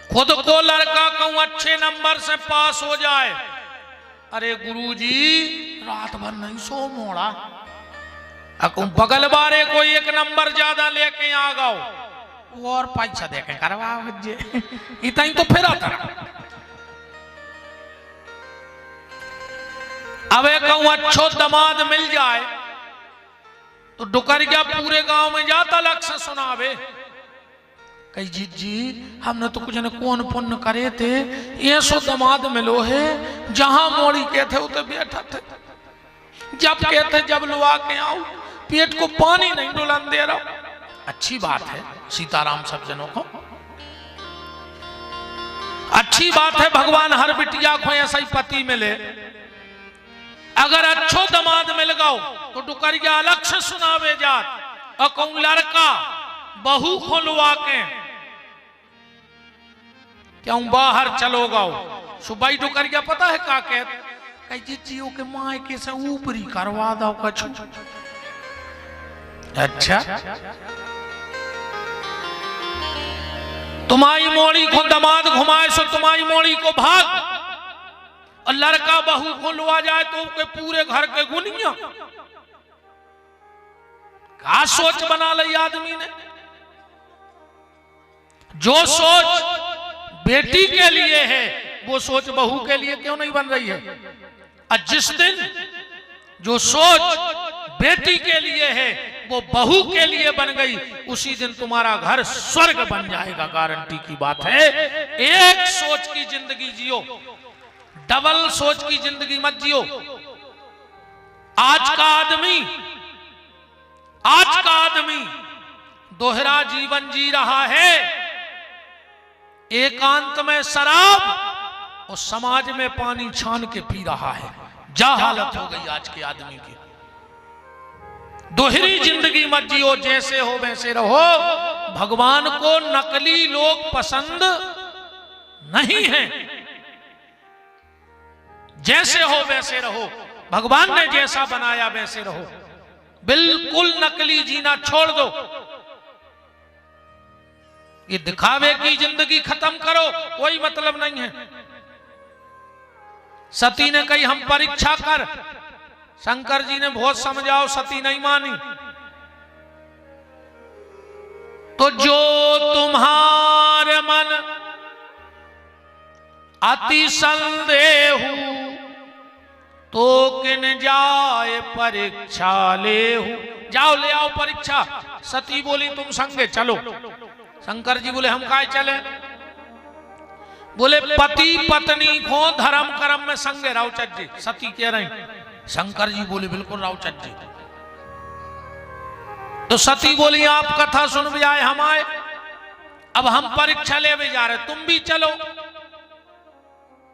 खुद को लड़का कहूं अच्छे नंबर से पास हो जाए, अरे गुरुजी रात भर नहीं सो मोड़ा, कहूं बगल बारे कोई एक नंबर ज्यादा लेके आ गओ और पैसा देके करवा इतना ही तो फिर आता। अब कहूं अच्छो दामाद मिल जाए तो डुकरिया पूरे गांव में जाता लग से सुनावे, कही जी हमने तो कुछ न कौन पुण्य करे थे, ये सो दामाद मिलो है, जहां मोड़ी के थे उते बैठा थे, जब कहते जब लुआ के आओ पेट को पानी नहीं डुलन दे रहा। अच्छी बात है सीताराम सब जनों को, अच्छी बात है भगवान हर बिटिया को ऐसा ही पति मिले। अगर अच्छो दामाद मिल गओ तो डुकरिया अलग से सुनावे जात, और कहूं लड़का बहू को लुआ के क्यों बाहर चलो गाओ, सुबाई डुकरिया पता है का कहते, कही जियो के मायके से ऊपरी करवा दो कछु। अच्छा तुम्हारी मोड़ी को दामाद घुमाए सो तुम्हारी मोड़ी को भाग, और लड़का बहू को लुआ जाए तो के पूरे घर के गुनिया। क्या सोच बना ली आदमी ने, जो सोच बेटी के लिए है वो सोच बहू के लिए क्यों नहीं बन रही है। और जिस दिन जो सोच बेटी के लिए है वो बहू के लिए बन गई, उसी दिन तुम्हारा घर स्वर्ग बन जाएगा, गारंटी की बात है। एक सोच की जिंदगी जियो, डबल सोच की जिंदगी मत जियो। आज का आदमी दोहरा जीवन जी रहा है, एकांत में शराब और समाज में पानी छान के पी रहा है। जा हालत हो गई आज के आदमी की। दोहरी जिंदगी मत जियो, जैसे हो वैसे रहो। भगवान को नकली लोग पसंद नहीं हैं, जैसे हो वैसे रहो, भगवान ने जैसा बनाया वैसे रहो, बिल्कुल नकली जीना छोड़ दो। ये दिखावे की जिंदगी खत्म करो, कोई मतलब नहीं है। सती ने कही हम परीक्षा कर, शंकर जी ने बहुत समझाओ, सती नहीं मानी। तो जो तुम्हारे मन अति संदेहु, तो किन जाए परीक्षा लेहु। जाओ ले आओ परीक्षा। सती बोली तुम संगे चलो। शंकर जी बोले हम काहे चले। बोले पति पत्नी को धर्म कर्म में संगे राउचत जी। सती कह रही, शंकर जी बोले बिल्कुल राउचत जी। तो सती बोली आप कथा सुन भी आए, हम आए, अब हम परीक्षा ले भी जा रहे, तुम भी चलो।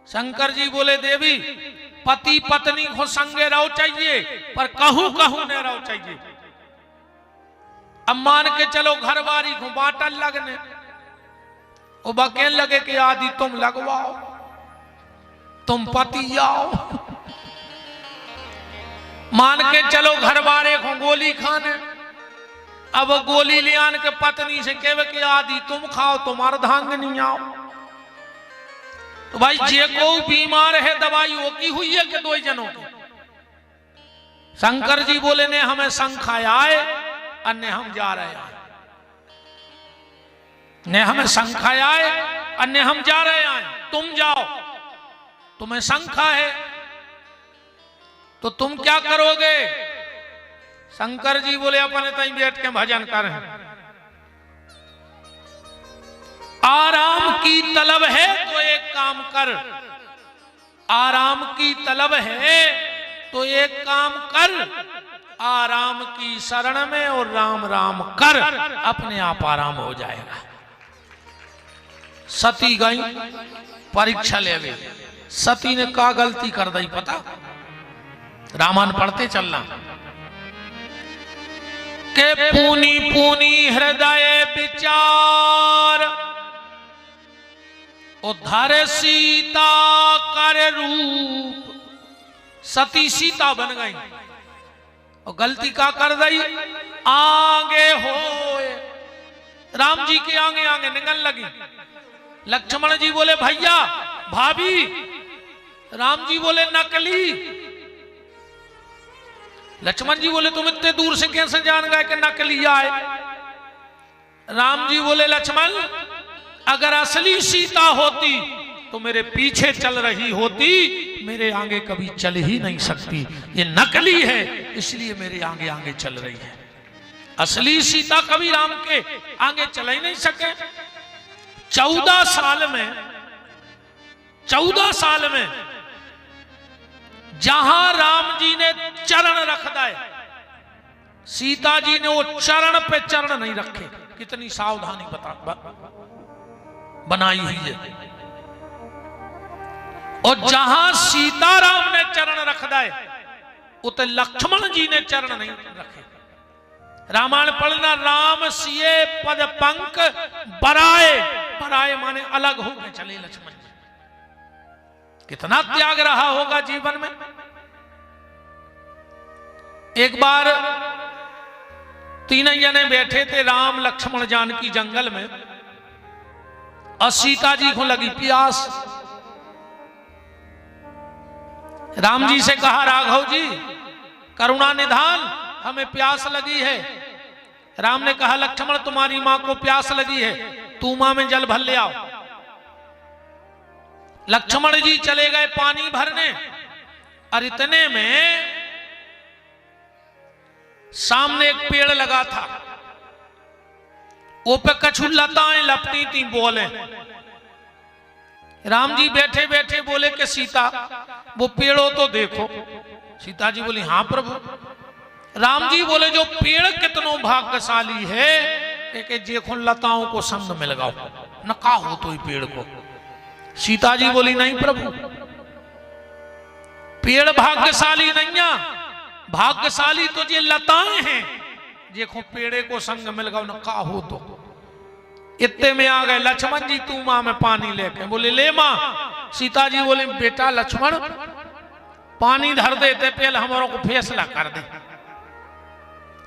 शंकर जी बोले देवी पति पत्नी को संगे रहो चाहिए, पर कहूं कहूं न रहो चाहिए। अब मान के चलो घर बारी को बाटल लगने, वो बकेल लगे कि आदि तुम लगवाओ, तुम पति आओ। मान के चलो घर बारे को गोली खाने, अब गोली ले आन के पत्नी से कहे कि आदि तुम खाओ, तुम अर्धांगिनी आओ। तो भाई जे को बीमार है दवाई वो की हुई है कि दो जनों की। शंकर जी बोले ने हमें संखाया है, अन्य हम जा रहे हैं। ने हमें संखाया है, अन्य हम जा रहे हैं। तुम जाओ, तुम्हें संखा है तो तुम क्या करोगे। शंकर जी बोले अपने तई बैठ के भजन करें। आराम की तलब है तो एक काम कर, आराम की तलब है तो एक काम कर, आराम की शरण में और राम राम कर, अपने आप आराम हो जाएगा। सती गई परीक्षा लेवे। सती ने का गलती कर दी पता, रामायण पढ़ते चलना के पूनी पूनी हृदय विचार, उद्धर सीता कर रूप, सती सीता बन गई और गलती का कर दी, आगे हो राम जी के आगे आगे निकल लगी। लक्ष्मण जी बोले भैया भाभी, राम जी बोले नकली। लक्ष्मण जी बोले तुम इतने दूर से कैसे जान गए कि नकली आए? राम जी बोले लक्ष्मण अगर असली सीता होती तो मेरे पीछे चल रही होती, मेरे आगे कभी चल ही नहीं सकती। ये नकली है इसलिए मेरे आगे आगे चल रही है। असली सीता कभी राम के आगे चल ही नहीं सके। 14 साल में जहां राम जी ने चरण रख दिए, सीता जी ने वो चरण पे चरण नहीं रखे। कितनी सावधानी बनाई हुई है। और जहां सीताराम ने चरण रख दिए उते लक्ष्मण जी ने चरण नहीं रखे। रामायण पढ़ना, राम सिए पद पंक बराए, बराए माने अलग हो गए चले लक्ष्मण जी। कितना त्याग रहा होगा जीवन में। एक बार 3 जने बैठे थे, राम लक्ष्मण जानकी जंगल में, और सीता जी को लगी प्यास। राम जी से कहा राघव जी करुणा निधान, हमें प्यास लगी है। राम ने कहा लक्ष्मण तुम्हारी मां को प्यास लगी है, तू मां में जल भर ले आओ। लक्ष्मण जी चले गए पानी भरने, और इतने में सामने एक पेड़ लगा था, वो पे कछु लताएं लपटी थी। बोले राम जी बैठे बैठे बोले कि सीता वो पेड़ों तो देखो। सीता जी बोली हाँ प्रभु। राम जी बोले जो पेड़ कितनों भाग्यशाली है कि देखो लताओं को संग में लगाओ, न का हो तो पेड़ को। सीता जी बोली नहीं प्रभु, पेड़ भाग्यशाली नहीं, भाग्यशाली तो ये लताएं हैं, देखो पेड़े को संग में लगाओ, न का हो तो। इतने में आ गए लक्ष्मण जी, तू मां में पानी लेके। बोले ले मां। सीता जी बोले बेटा लक्ष्मण पानी धर देते, पहले हमारों को फैसला कर दे।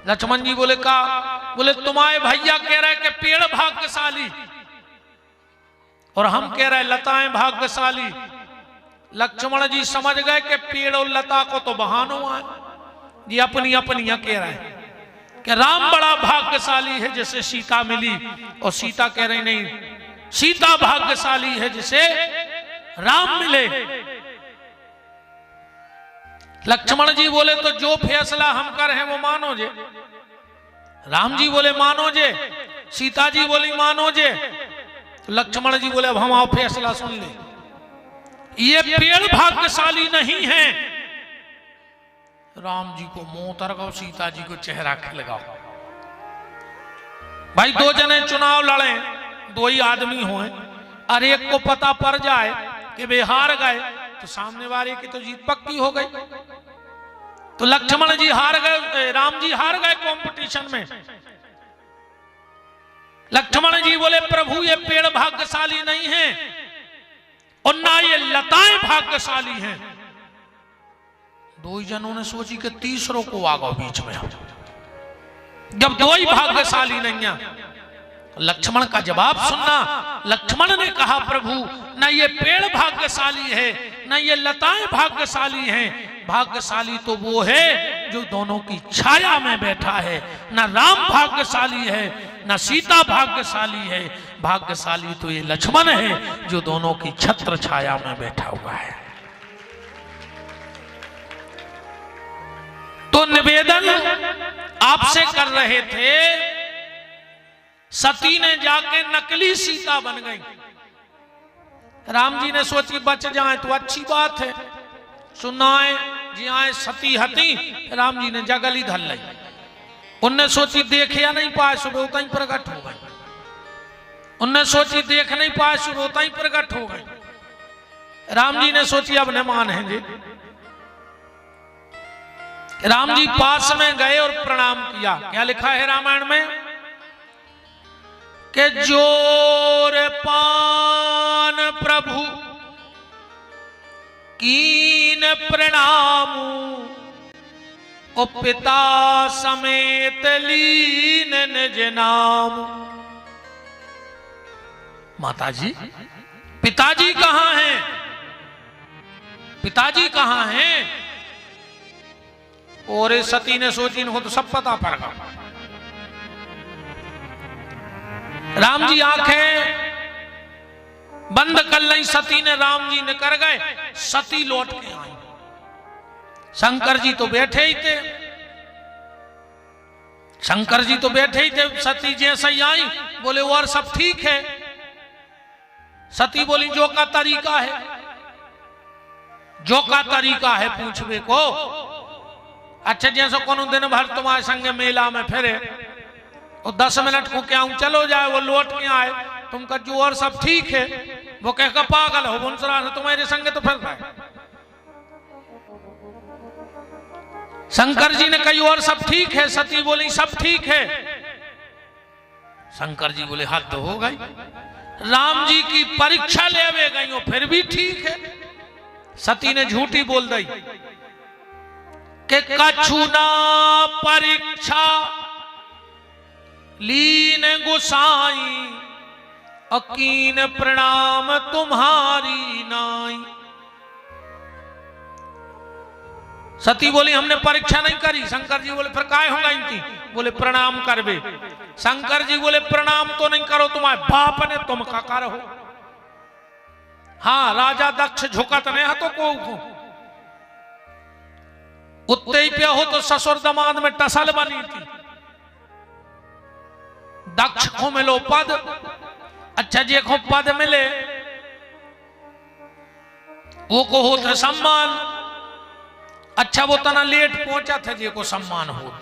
लक्ष्मण जी बोले का? बोले तुम्हारे भैया कह रहे कि पेड़ भाग्यशाली, और हम कह रहे लताएं भाग्यशाली। लक्ष्मण जी समझ गए कि पेड़ और लता को तो बहानो है, ये अपनी अपनियां कह रहे हैं कि राम बड़ा भाग्यशाली है जिसे सीता मिली, और सीता कह रही नहीं सीता भाग्यशाली है जिसे राम मिले। लक्ष्मण जी बोले तो जो फैसला हम कर हैं वो मानो जे। राम जी बोले मानो जे, सीता जी बोली मानो जे। तो लक्ष्मण जी बोले अब हम आओ फैसला सुन ले, ये पेड़ भाग्यशाली नहीं है। राम जी को मुंह तरगाओ, सीता जी को चेहरा खिलगाओ। भाई 2 जने चुनाव लड़े, 2 ही आदमी हुए, और एक को पता पड़ जाए कि वे हार गए तो सामने वाले की तो जीत पक्की हो गई। तो लक्ष्मण जी हार गए, राम जी हार गए कंपटीशन में। लक्ष्मण जी बोले प्रभु ये पेड़ भाग्यशाली नहीं है और ना ये लताएं भाग्यशाली हैं। 2 जनों ने सोची कि तीसरों को आगो बीच में। जब 2 ही भाग्यशाली नहीं है, लक्ष्मण का जवाब सुनना। लक्ष्मण ने कहा प्रभु न ये पेड़ भाग्यशाली है न ये लताएं भाग्यशाली हैं, भाग्यशाली तो वो है जो दोनों की छाया में बैठा है। न राम भाग्यशाली है न सीता भाग्यशाली है, भाग्यशाली तो ये लक्ष्मण है जो दोनों की छत्र छाया में बैठा हुआ है। तो निवेदन आपसे कर रहे थे, सती ने जाके नकली सीता बन गई। राम जी ने सोची बच जाए तो अच्छी बात है, सुनाए जी आए सती हती। राम जी ने जगली धर ली। उनने सोची देख या नहीं पाए, सुबह उतना ही प्रकट हो गई। उनने सोची देख नहीं पाए, सुबह उतना ही प्रकट हो गई। राम जी ने सोची अब न मान है जी। राम जी पास में गए और प्रणाम किया। क्या लिखा है रामायण में कि जोर पान प्रभु कीन प्रणाम, ओ पिता समेत लीन निज नाम। माताजी, पिताजी कहां हैं? पिताजी कहां हैं? और इस सती ने सोची इनको तो सब पता पड़ गया। राम जी आंखें बंद कर ली, सती ने, राम जी ने कर गए, सती लौट के आई। शंकर जी तो बैठे ही थे, शंकर जी तो बैठे ही थे। सती जैसे ही आई बोले और सब ठीक है? सती बोली जो का तरीका है, जो का तरीका है पूछवे को। अच्छा जैसे कोनो दिन भर तुम्हारे संगे मेला में फिरे और 10 मिनट को क्या चलो जाए, वो लौट के आए, तुम कह जो और सब ठीक है, वो कह पागल हो बुनसरा ने तुम्हारे संगे तो फिर रहा है। शंकर जी ने कही और सब ठीक है? सती बोली सब ठीक है। शंकर जी बोले हद हो गई, राम जी की परीक्षा लेवे गई हो फिर भी ठीक है। सती ने झूठी बोल दी कि कछु ना परीक्षा लीन गुसाई, अकीन प्रणाम तुम्हारी नाई। सती बोली हमने परीक्षा नहीं करी। शंकर जी बोले फिर काय होगा इनकी? बोले प्रणाम करवे। शंकर जी बोले प्रणाम तो नहीं करो, तुम्हारे बाप ने तुम का करो। हाँ राजा दक्ष झुकत नहीं है तो को उत्ते ही पे हो तो ससुर दमाद में टसल बनी थी। दक्ष को मिलो पद, अच्छा जे को पद मिले वो को होते सम्मान। अच्छा वो तना लेट पहुंचा था जे को सम्मान हो,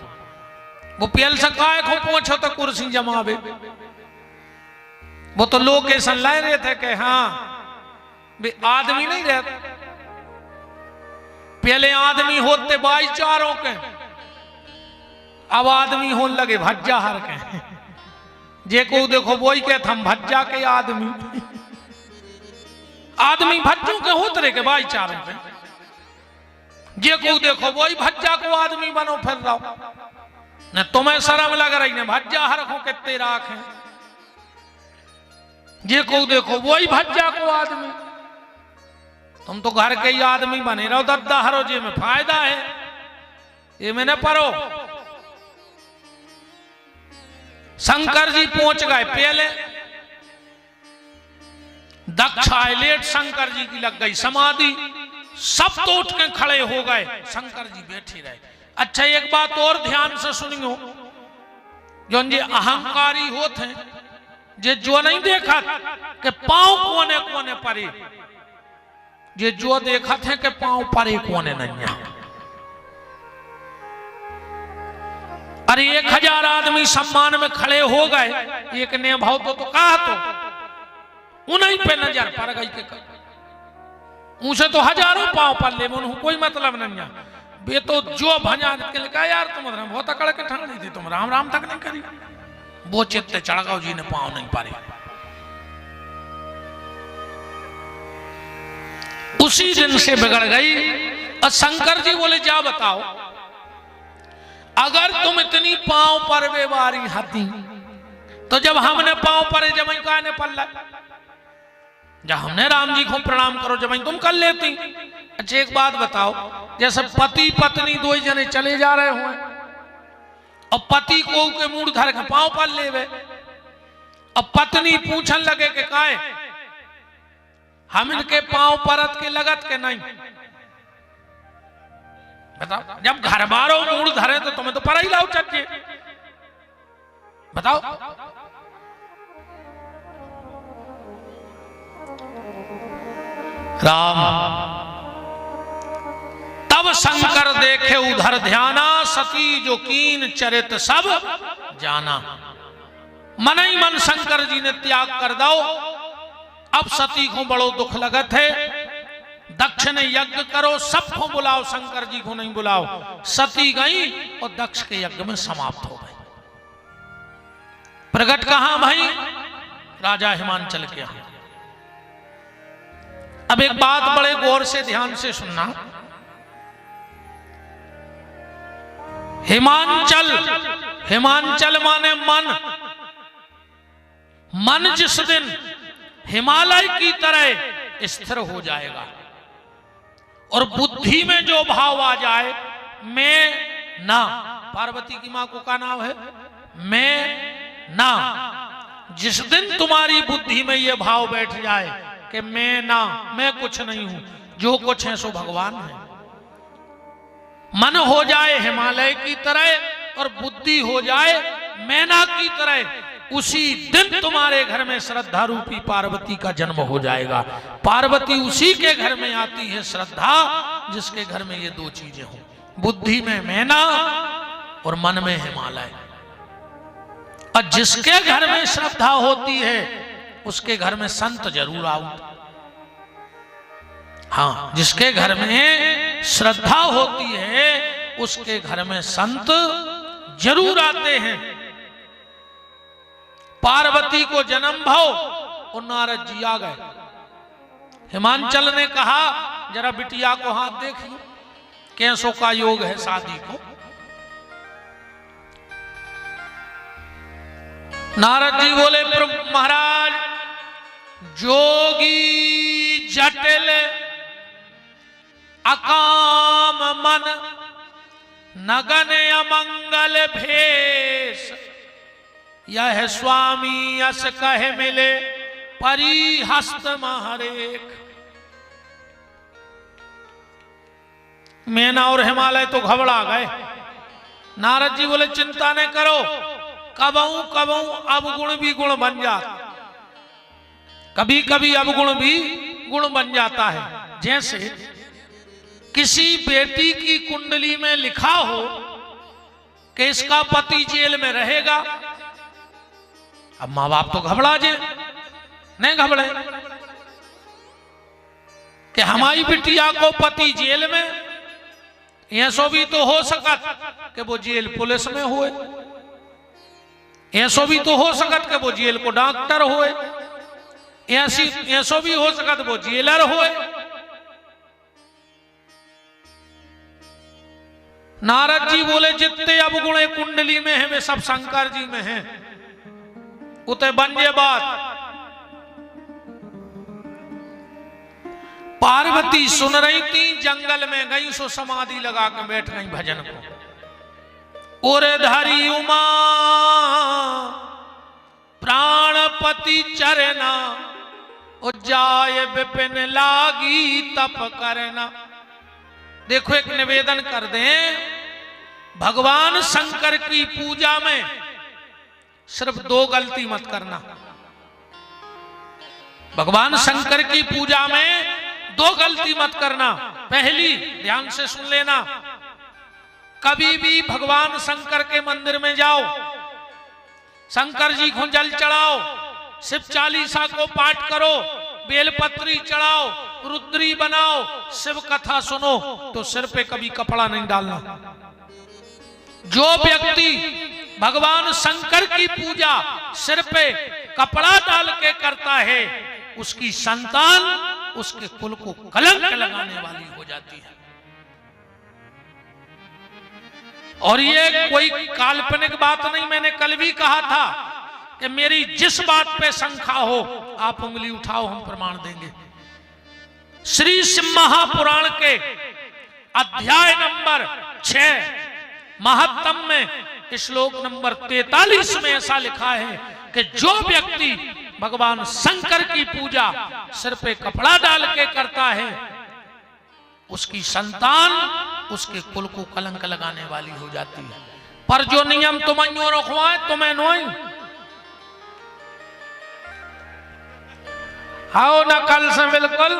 वो पेल से काय को पहुंचो तो कुर्सी जमावे। वो तो लोकेशन ला रहे थे कि हाँ वे आदमी नहीं रहते, पहले आदमी होते भाईचारों के, अब आदमी होने लगे भज्जा हर के। जे को देखो वही कहते हम भज्जा के आदमी, आदमी भज्जों के होते रहे के भाईचारे पे। जे को देखो वही भज्जा को आदमी बनो फिर रहो न, तुम्हें शर्म लग रही ने भज्जा हर को कितने राखें। जे को देखो वही भज्जा को आदमी, तुम तो घर के ही आदमी बने रहो दद्दा हरो, जे में फायदा है ये में न पढ़ो। शंकर जी पहुंच गए पहले, दक्ष आए लेट, शंकर जी की लग गई समाधि, सब तो उठ के खड़े हो गए, शंकर जी बैठे रहे। अच्छा एक बात और ध्यान से सुनियो, जो ये अहंकारी होते हैं, जे जो नहीं देखा कि पांव कोने कोने परे, जे जो देखा थे कि पांव परे कोने नहीं है। अरे 1000 आदमी सम्मान में खड़े हो गए, एक ने भाव तो कहा तो उन्हीं पे नजर पड़ गई के उनसे तो हजारों पांव पर ले, उन्हें कोई मतलब नहीं है। बे तो जो भजा निकल गया यार तुम बहुत अकड़ के ठंड दी थी, तुम राम राम तक नहीं करी, वो चित्ते चढ़गाओ जी ने पांव नहीं पारे। उसी दिन से बिगड़ गई। और शंकर जी बोले जा बताओ, अगर तुम इतनी पांव पर बेवारी हती तो जब हमने पांव परे जब का ने पल्ला, जब हमने राम जी को प्रणाम करो जब तुम कर लेती। अच्छा एक बात बताओ, जैसे पति पत्नी दो जने चले जा रहे हो और पति को के मूड धर के पांव पर लेवे, अब पत्नी पूछन लगे कि काहे हम इनके पांव परत के लगत के नहीं, बताओ जब घर बारो मूड धरे तो तुम्हें तो पर ही लाओ चाहिए, बताओ। राम तब शंकर देखे उधर ध्याना, सती जो कीन चरित सब जाना। मन ही मन शंकर जी ने त्याग कर दो। अब सती को बड़ो दुख लगत है, दक्ष ने यज्ञ करो, सबको बुलाओ, शंकर जी को नहीं बुलाओ। सती गई और दक्ष के यज्ञ में समाप्त हो गई। प्रगट कहां भाई? राजा हिमांचल के यहां। अब एक बात बड़े गौर से ध्यान से सुनना, हिमांचल, हिमांचल माने मन। मन जिस दिन हिमालय की तरह स्थिर हो जाएगा और बुद्धि में जो भाव आ जाए, मैं ना, पार्वती की मां को का नाम है मैं ना, जिस दिन तुम्हारी बुद्धि में ये भाव बैठ जाए कि मैं ना, मैं कुछ नहीं हूं, जो कुछ है सो भगवान है, मन हो जाए हिमालय की तरह और बुद्धि हो जाए मैना की तरह, उसी दिन तुम्हारे घर में श्रद्धा रूपी पार्वती का जन्म हो जाएगा। पार्वती उसी के घर में आती है श्रद्धा जिसके घर में ये दो चीजें हो, बुद्धि में मैना और मन में हिमालय। और जिसके घर में श्रद्धा होती है उसके घर में संत जरूर आओ। हाँ, जिसके घर में श्रद्धा होती है उसके घर में संत जरूर आते हैं। पार्वती को जन्म भाव और नारद जी आ गए। हिमांचल ने कहा जरा बिटिया को हाथ देखिए, कैसों का योग है शादी को। नारद जी बोले महाराज, जोगी जटिल अकाम मन, नगन अमंगल भेष, यह स्वामी यस कहे मिले परिहस्त महरेख। मैना और हिमालय तो घबरा गए। नारद जी बोले चिंता न करो, कबहू कबहू अवगुण भी गुण बन जाता, कभी कभी अवगुण भी गुण बन जाता है। जैसे किसी बेटी की कुंडली में लिखा हो कि इसका पति जेल में रहेगा, अब मां बाप तो घबरा जाए, नहीं घबरे कि हमारी बिटिया को पति जेल में, ऐसो भी तो हो सकत कि वो जेल पुलिस में हुए, ऐसो भी तो हो सकत कि वो जेल को डॉक्टर हुए, ऐसो भी हो सकत वो जेलर हुए। नारद जी बोले जितने अवगुण कुंडली में है वे सब शंकर जी में हैं, उते बंजे बात। पार्वती सुन रही थी, जंगल में गई सो समाधि लगा के बैठ गई भजन को। और धरी उमा प्राणपति चरना, जाय विपिन लागी तप करना। देखो एक निवेदन कर दें, भगवान शंकर की पूजा में सिर्फ दो गलती मत करना। भगवान शंकर की पूजा में दो गलती मत करना। पहली, ध्यान से सुन लेना, कभी भी भगवान शंकर के मंदिर में जाओ, शंकर जी को जल चढ़ाओ, शिव चालीसा को पाठ करो, बेलपत्री चढ़ाओ, रुद्री बनाओ, शिव कथा सुनो, तो सिर पे कभी कपड़ा नहीं डालना। जो व्यक्ति भगवान शंकर की पूजा सिर पे कपड़ा डाल के करता है, उसकी संतान उसके कुल को कलंक लगाने वाली हो जाती है। और ये कोई काल्पनिक बात नहीं, मैंने कल भी कहा था कि मेरी जिस बात पे शंका हो आप उंगली उठाओ, हम प्रमाण देंगे। श्री शिव महापुराण के अध्याय नंबर 6 महात्म में श्लोक नंबर 43 में ऐसा लिखा है कि जो व्यक्ति भगवान शंकर की पूजा सिर पे कपड़ा डाल के करता है, उसकी संतान उसके कुल को कलंक लगाने वाली हो जाती है। पर जो नियम तुम्हें रखवाए तुम्हें नोई आओ ना कल से बिल्कुल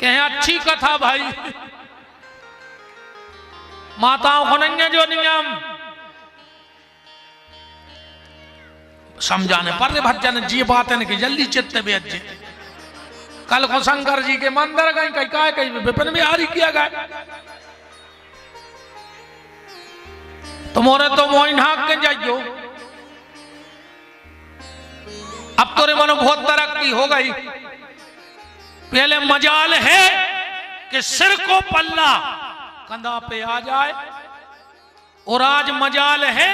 कहें अच्छी कथा भाई, माताओं को नहीं जो नियम समझाने पर भजन जी बात है कि जल्दी चित्त बेच। कल को शंकर जी के मंदिर गए, कहीं काय कहीं विपिन बिहारी किया गया, तुम्हारे तो मोइन हाक के जाइयो। अब तो मनो बहुत तरक्की हो गई। पहले मजाल है कि सिर को पल्ला कंधा पे आ जाए और आज मजाल है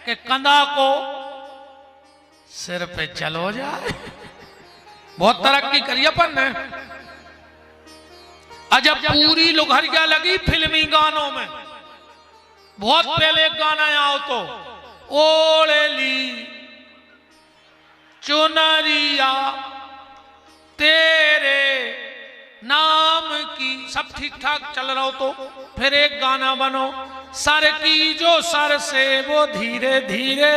कि कंधा को सिर पे चलो जाए। बहुत तरक्की करी अपन ने। अजब पूरी लुघरिया लगी फिल्मी गानों में। बहुत पहले एक गाना आओ तो ओढ़ली चुनरिया तेरे नाम की, सब ठीक ठाक चल रहा हो तो फिर एक गाना बनो, सर की जो सर से वो धीरे धीरे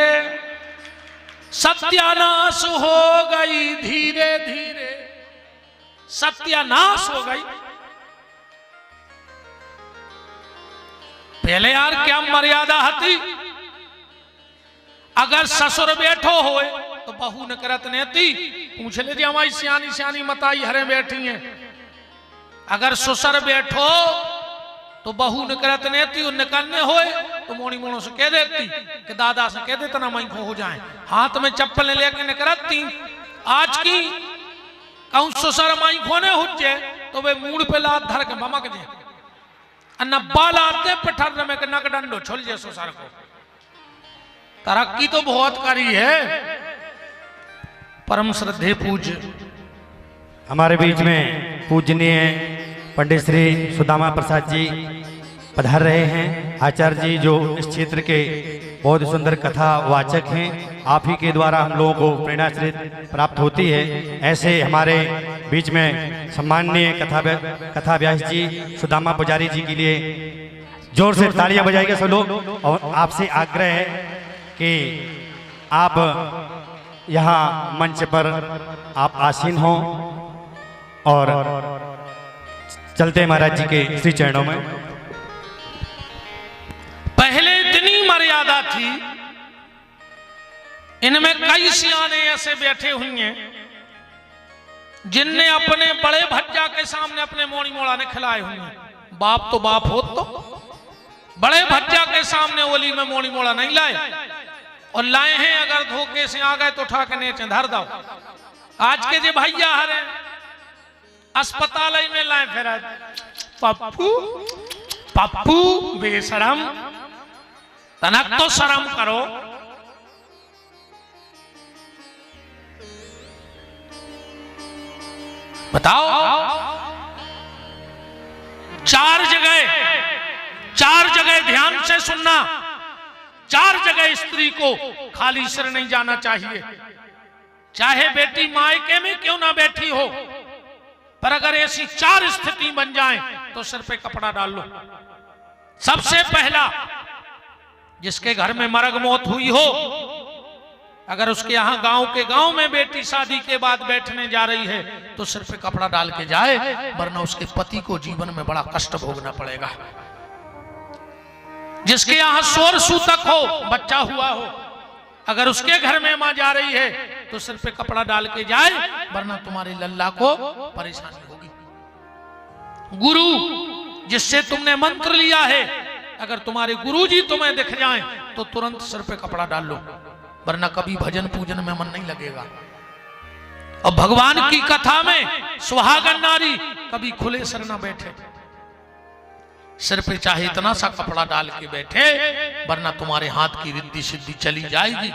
सत्यानाश हो गई, धीरे धीरे सत्यानाश हो गई। पहले यार क्या मर्यादा हती। अगर ससुर बैठो होए तो बहू न करत नेती पूछ ले जी हमारी सियानी सियानी मताई हरे बैठी हैं। अगर ससुर बैठो तो बहू न करत नेती निकलने होए तो मोनी मोनो से कह देती कि दादा से कह देता ना मई खो हो जाए, हाथ में चप्पल लेके निकलती। आज की कहूं ससुर माई खोने हुज्जे तो वे मूड पे लात धर के बमक दे अन्ना बाल आते पठर में नक डंडो छोल जे ससुर को। तरक्की तो बहुत करी है। परम श्रद्धे पूज्य हमारे बीच में पूजनीय पंडित श्री सुदामा प्रसाद जी पधार रहे हैं। आचार्य जी जो इस क्षेत्र के बहुत सुंदर कथा वाचक हैं, आप ही के द्वारा हम लोगों को प्रेरणा प्राप्त होती है। ऐसे हमारे बीच में सम्माननीय कथा व्यास जी सुदामा पुजारी जी के लिए जोर से तालियां बजाइएगा सब लोग। और आपसे आग्रह है कि आप यहाँ मंच पर आप आसीन हों और चलते महाराज जी के श्री चरणों में। पहले इतनी मर्यादा थी, इनमें कई सियाने ऐसे बैठे हुए हैं जिनने अपने बड़े भज्जा के सामने अपने मोनी मोड़ा ने खिलाए हुए हैं। बाप तो बाप हो तो बड़े भज्जा के सामने ओली में मोनी मोड़ा नहीं लाए, और लाए हैं अगर धोखे से आ गए तो उठा के नीचे धर दो। आज के जो भैया हरे अस्पताल में लाए फिर पप्पू पप्पू बेशरम, तनक तो शर्म करो। बताओ चार जगह ध्यान से सुनना, चार जगह स्त्री को खाली सिर नहीं जाना चाहिए। चाहे बेटी मायके में क्यों ना बैठी हो, पर अगर ऐसी चार स्थिति बन जाए तो सिर पे कपड़ा डाल लो। सबसे पहला, जिसके घर में मरग मौत हुई हो, अगर उसके यहां गांव में बेटी शादी के बाद बैठने जा रही है तो सिर पे कपड़ा डाल के जाए, वरना उसके पति को जीवन में बड़ा कष्ट भोगना पड़ेगा। जिसके यहां शोर सूतक हो, बच्चा हुआ हो, अगर उसके घर में मां जा रही है तो सिर पे कपड़ा डाल के जाए, वरना तुम्हारे लल्ला को परेशानी होगी। गुरु जिससे तुमने मंत्र लिया है, अगर तुम्हारे गुरुजी तुम्हें दिख जाएं तो तुरंत सिर पे कपड़ा डाल लो, वरना कभी भजन पूजन में मन नहीं लगेगा। और भगवान की कथा में सुहागन नारी कभी खुले सिर ना बैठे, सिर पे चाहे इतना सा कपड़ा डाल के बैठे, वरना तुम्हारे हाथ की रिद्धि सिद्धि चली जाएगी।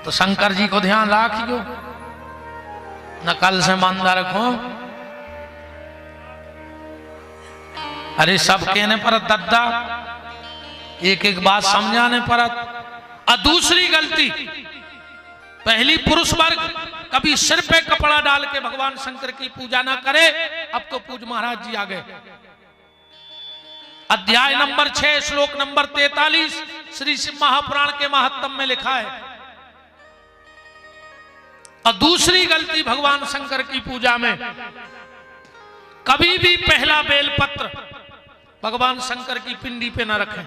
तो शंकर जी को ध्यान रखियो, नकल से मानदा रखो। अरे सब कहने पर दद्दा, एक एक बात समझाने पर। और दूसरी गलती, पहली पुरुष वर्ग कभी सिर पे कपड़ा डाल के भगवान शंकर की पूजा ना करे। अब तो पूज महाराज जी आ गए। अध्याय नंबर 6 श्लोक नंबर 43 श्री शिव महापुराण के महात्म में लिखा है। और दूसरी गलती भगवान शंकर की पूजा में, कभी भी पहला बेलपत्र भगवान शंकर की पिंडी पे ना रखें।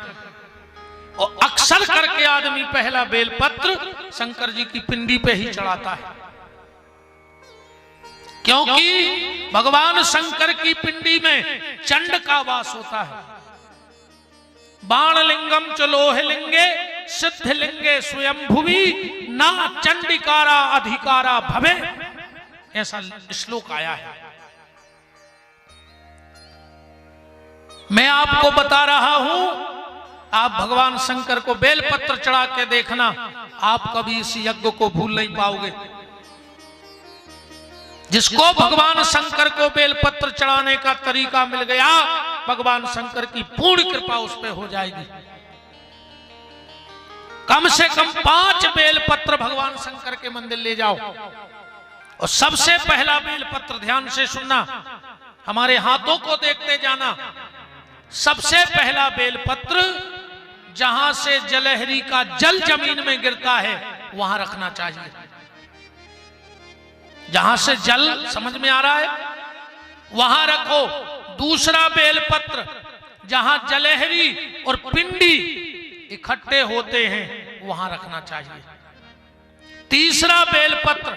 और अक्सर करके आदमी पहला बेलपत्र शंकर जी की पिंडी पे ही चढ़ाता है, क्योंकि भगवान शंकर की पिंडी में चंड का वास होता है। बाण लिंगम च लोह लिंगे सिद्ध लिंगे स्वयं भुवि ना चंडिकारा अधिकारा भवे, ऐसा श्लोक आया है। मैं आपको बता रहा हूं, आप भगवान शंकर को बेलपत्र चढ़ा के देखना, आप कभी इस यज्ञ को भूल नहीं पाओगे। जिसको भगवान शंकर को बेलपत्र चढ़ाने का तरीका मिल गया, भगवान शंकर की पूर्ण कृपा उस पर हो जाएगी। कम से कम 5 बेलपत्र भगवान शंकर के मंदिर ले जाओ, और सबसे पहला बेलपत्र, ध्यान से सुनना, हमारे हाथों को देखते जाना, सबसे पहला बेलपत्र जहां से जलहरी का जल जमीन में गिरता है वहां रखना चाहिए। जहां से जल, समझ में आ रहा है, वहां रखो। दूसरा बेलपत्र जहां जलहरी और पिंडी इकट्ठे होते हैं वहां रखना चाहिए। तीसरा बेलपत्र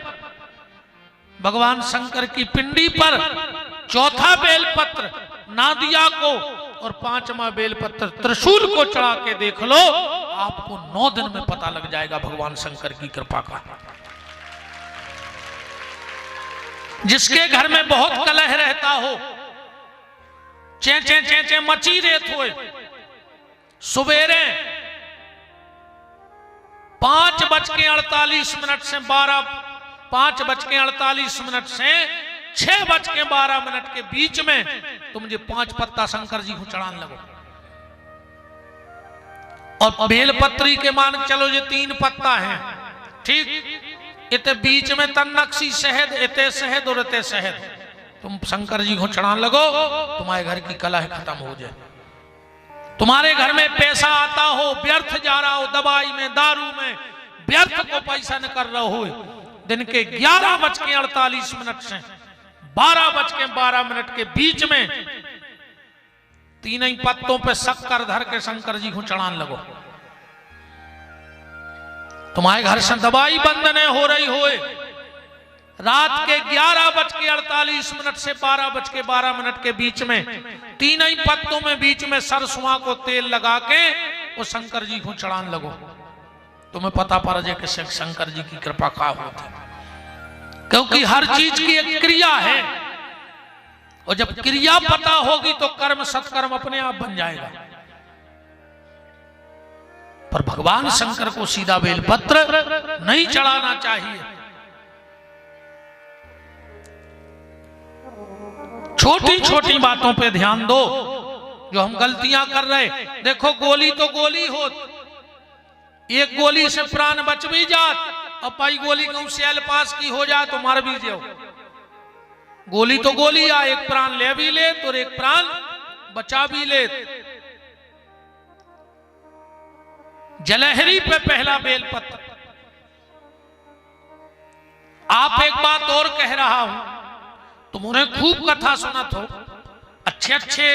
भगवान शंकर की पिंडी पर, चौथा बेलपत्र नादिया को, और 5वां बेलपत्र त्रिशूल को चढ़ा के देख लो, आपको 9 दिन में पता लग जाएगा भगवान शंकर की कृपा का। जिसके घर में बहुत कलह रहता हो, चे चे चे चे मची रेत हो, सुबेरे 5:48 से 5:48 से 6:12 के बीच में तुम मुझे 5 पत्ता शंकर जी को चढ़ान लगो। और बेलपत्री के मान चलो ये 3 पत्ता है, ठीक, इतने बीच में तन्नक्सी शहद, इतने शहद और इतने शहद, तुम शंकर जी को चढ़ान लगो, तुम्हारे घर की कलह खत्म हो जाए। तुम्हारे घर में पैसा आता हो, व्यर्थ जा रहा हो, दवाई में, दारू में व्यर्थ को पैसा न कर रहा हो, दिन के 11:48 से 12:12 के बीच में 3 ही पत्तों पे शक्कर धर के शंकर जी को चढ़ान लगो। तुम्हारे घर से दवाई बंद न हो रही हो, रात के 11:48 से 12:12 के बीच में 3 ही पत्तों में बीच में सरसों को तेल लगा के वो शंकर जी को चढ़ान लगो। तुम्हें पता पड़ जाए कि शंकर जी की कृपा का होती, क्योंकि हर चीज की एक क्रिया है, और जब क्रिया पता होगी तो कर्म सत्कर्म अपने आप बन जाएगा। पर भगवान शंकर को सीधा बेलपत्र नहीं चढ़ाना चाहिए। छोटी छोटी बातों पे ध्यान दो, जो हम गलतियां कर रहे। देखो, गोली तो गोली हो, एक गोली से प्राण बच भी जात, अब भाई गोली कहूं सेल पास की हो जाए तो मार भी जाओ। गोली तो गोली आ, एक प्राण ले भी ले तो एक प्राण बचा भी ले। जलहरी पे पहला बेलपत्र। आप एक बात और कह रहा हूं, तुमने खूब कथा सुनत हो, अच्छे अच्छे,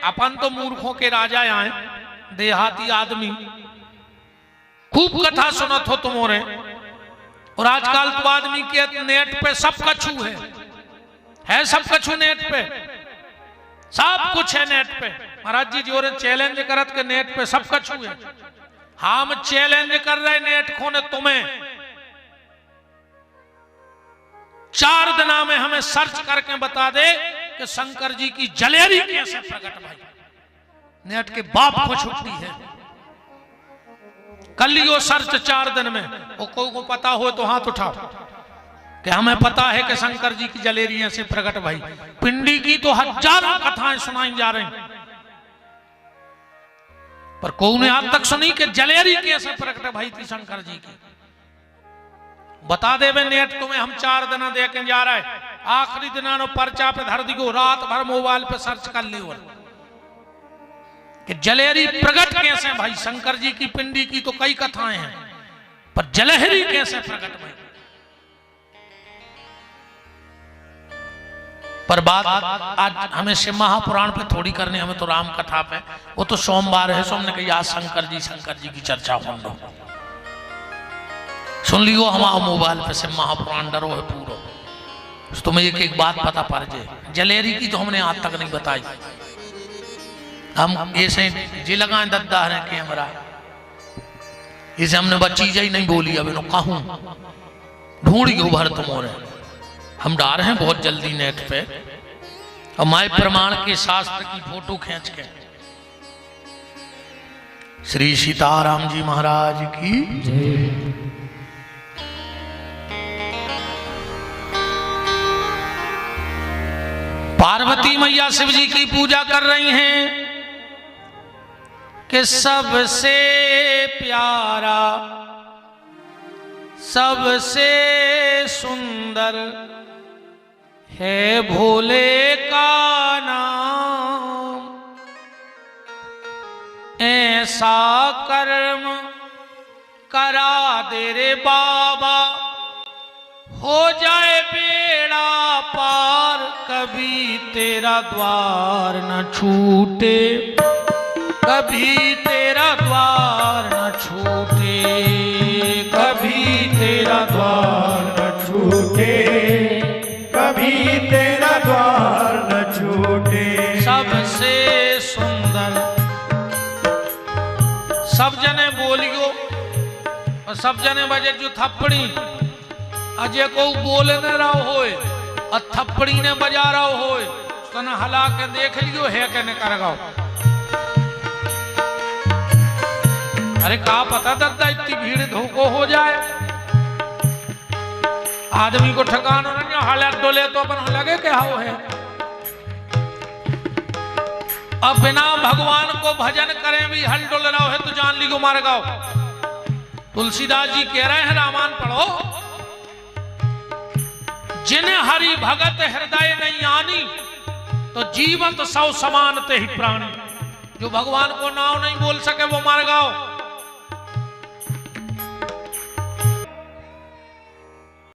अपन तो मूर्खों के राजा आए, देहाती आदमी, खूब कथा सुनत हो तुमोरे। और आजकल तो आदमी के नेट पे सब कछु है सब कछु नेट पे, सब कुछ है नेट पे। महाराज जी जो चैलेंज करत के नेट पे सब कछु है। हम चैलेंज कर रहे नेट खोने तुम्हें, 4 दिना में हमें सर्च करके बता दे कि शंकर जी की जलेरी कैसे प्रकट भाई। नेट के बाप को छुट्टी है, कर लियो सर्च 4 दिन में। को पता हो तो हाथ उठाओ कि हमें पता है कि शंकर जी की जलेरी ऐसे प्रकट भाई। पिंडी की तो हजारों कथाएं सुनाई जा रही, पर कोई ने आज तक सुनी कि जलेरी कैसे प्रकट भाई थी शंकर जी की। बता दे बे नेट तुम्हें, हम 4 दिन दे के जा रहा है, आखिरी दिन पर्चा पे धर दियो, रात भर मोबाइल पे सर्च कर लियो कि जलेरी प्रकट कैसे भाई। शंकर जी की पिंडी की तो कई कथाएं हैं, पर जलहरी कैसे प्रकट भाई। पर बात आज हमें शिव महापुराण पे थोड़ी करनी, हमें तो राम कथा पे। वो तो सोमवार है, सोमने कही आज शंकर जी की चर्चा सुन लो, सुन लियो हमारा मोबाइल पे शिव महापुराण डरो है पूरा। तुम्हें एक एक बात पता पड़ जाए। जलेरी की तो हमने आज तक नहीं बताई, हम ऐसे जी लगाए दद्दा है कैमरा, इसे हमने बच्ची ही नहीं बोली। अब कहूं ढूंढ गयो भर तुम, और हम डाल हैं बहुत जल्दी नेट पे, और माय प्रमाण के शास्त्र की फोटो खींच के श्री सीताराम जी महाराज की पार्वती मैया शिव जी की पूजा कर रही हैं कि सबसे प्यारा सबसे सुंदर है भोले का नाम। ऐसा कर्म करा दे रे बाबा हो जाए बेड़ा पार, कभी तेरा द्वार न छूटे, कभी तेरा द्वार न छूटे, कभी तेरा द्वार न छूटे, कभी तेरा द्वार न छूटे। सबसे सुंदर सब जने बोलियो और सब जने बजे जो थप्पड़ी अजय को बोले न रहो होए और थप्पड़ी ने बजा रहो होए तो न हला के देख लियो है के न कर गाओ। अरे का पता दद्दा इतनी भीड़ धोखो हो जाए, आदमी को ठिकाना नहीं हालत डोले तो अपन लगे के हाउ है। अब बिना भगवान को भजन करें भी हल डोल रहा है तो जान ली को मार गाओ। तुलसीदास जी कह रहे हैं रामायण पढ़ो, जिन्हें हरि भगत हृदय नहीं आनी तो जीवंत सौ समान ते ही प्राणी। जो भगवान को नाम नहीं बोल सके वो मार गाओ।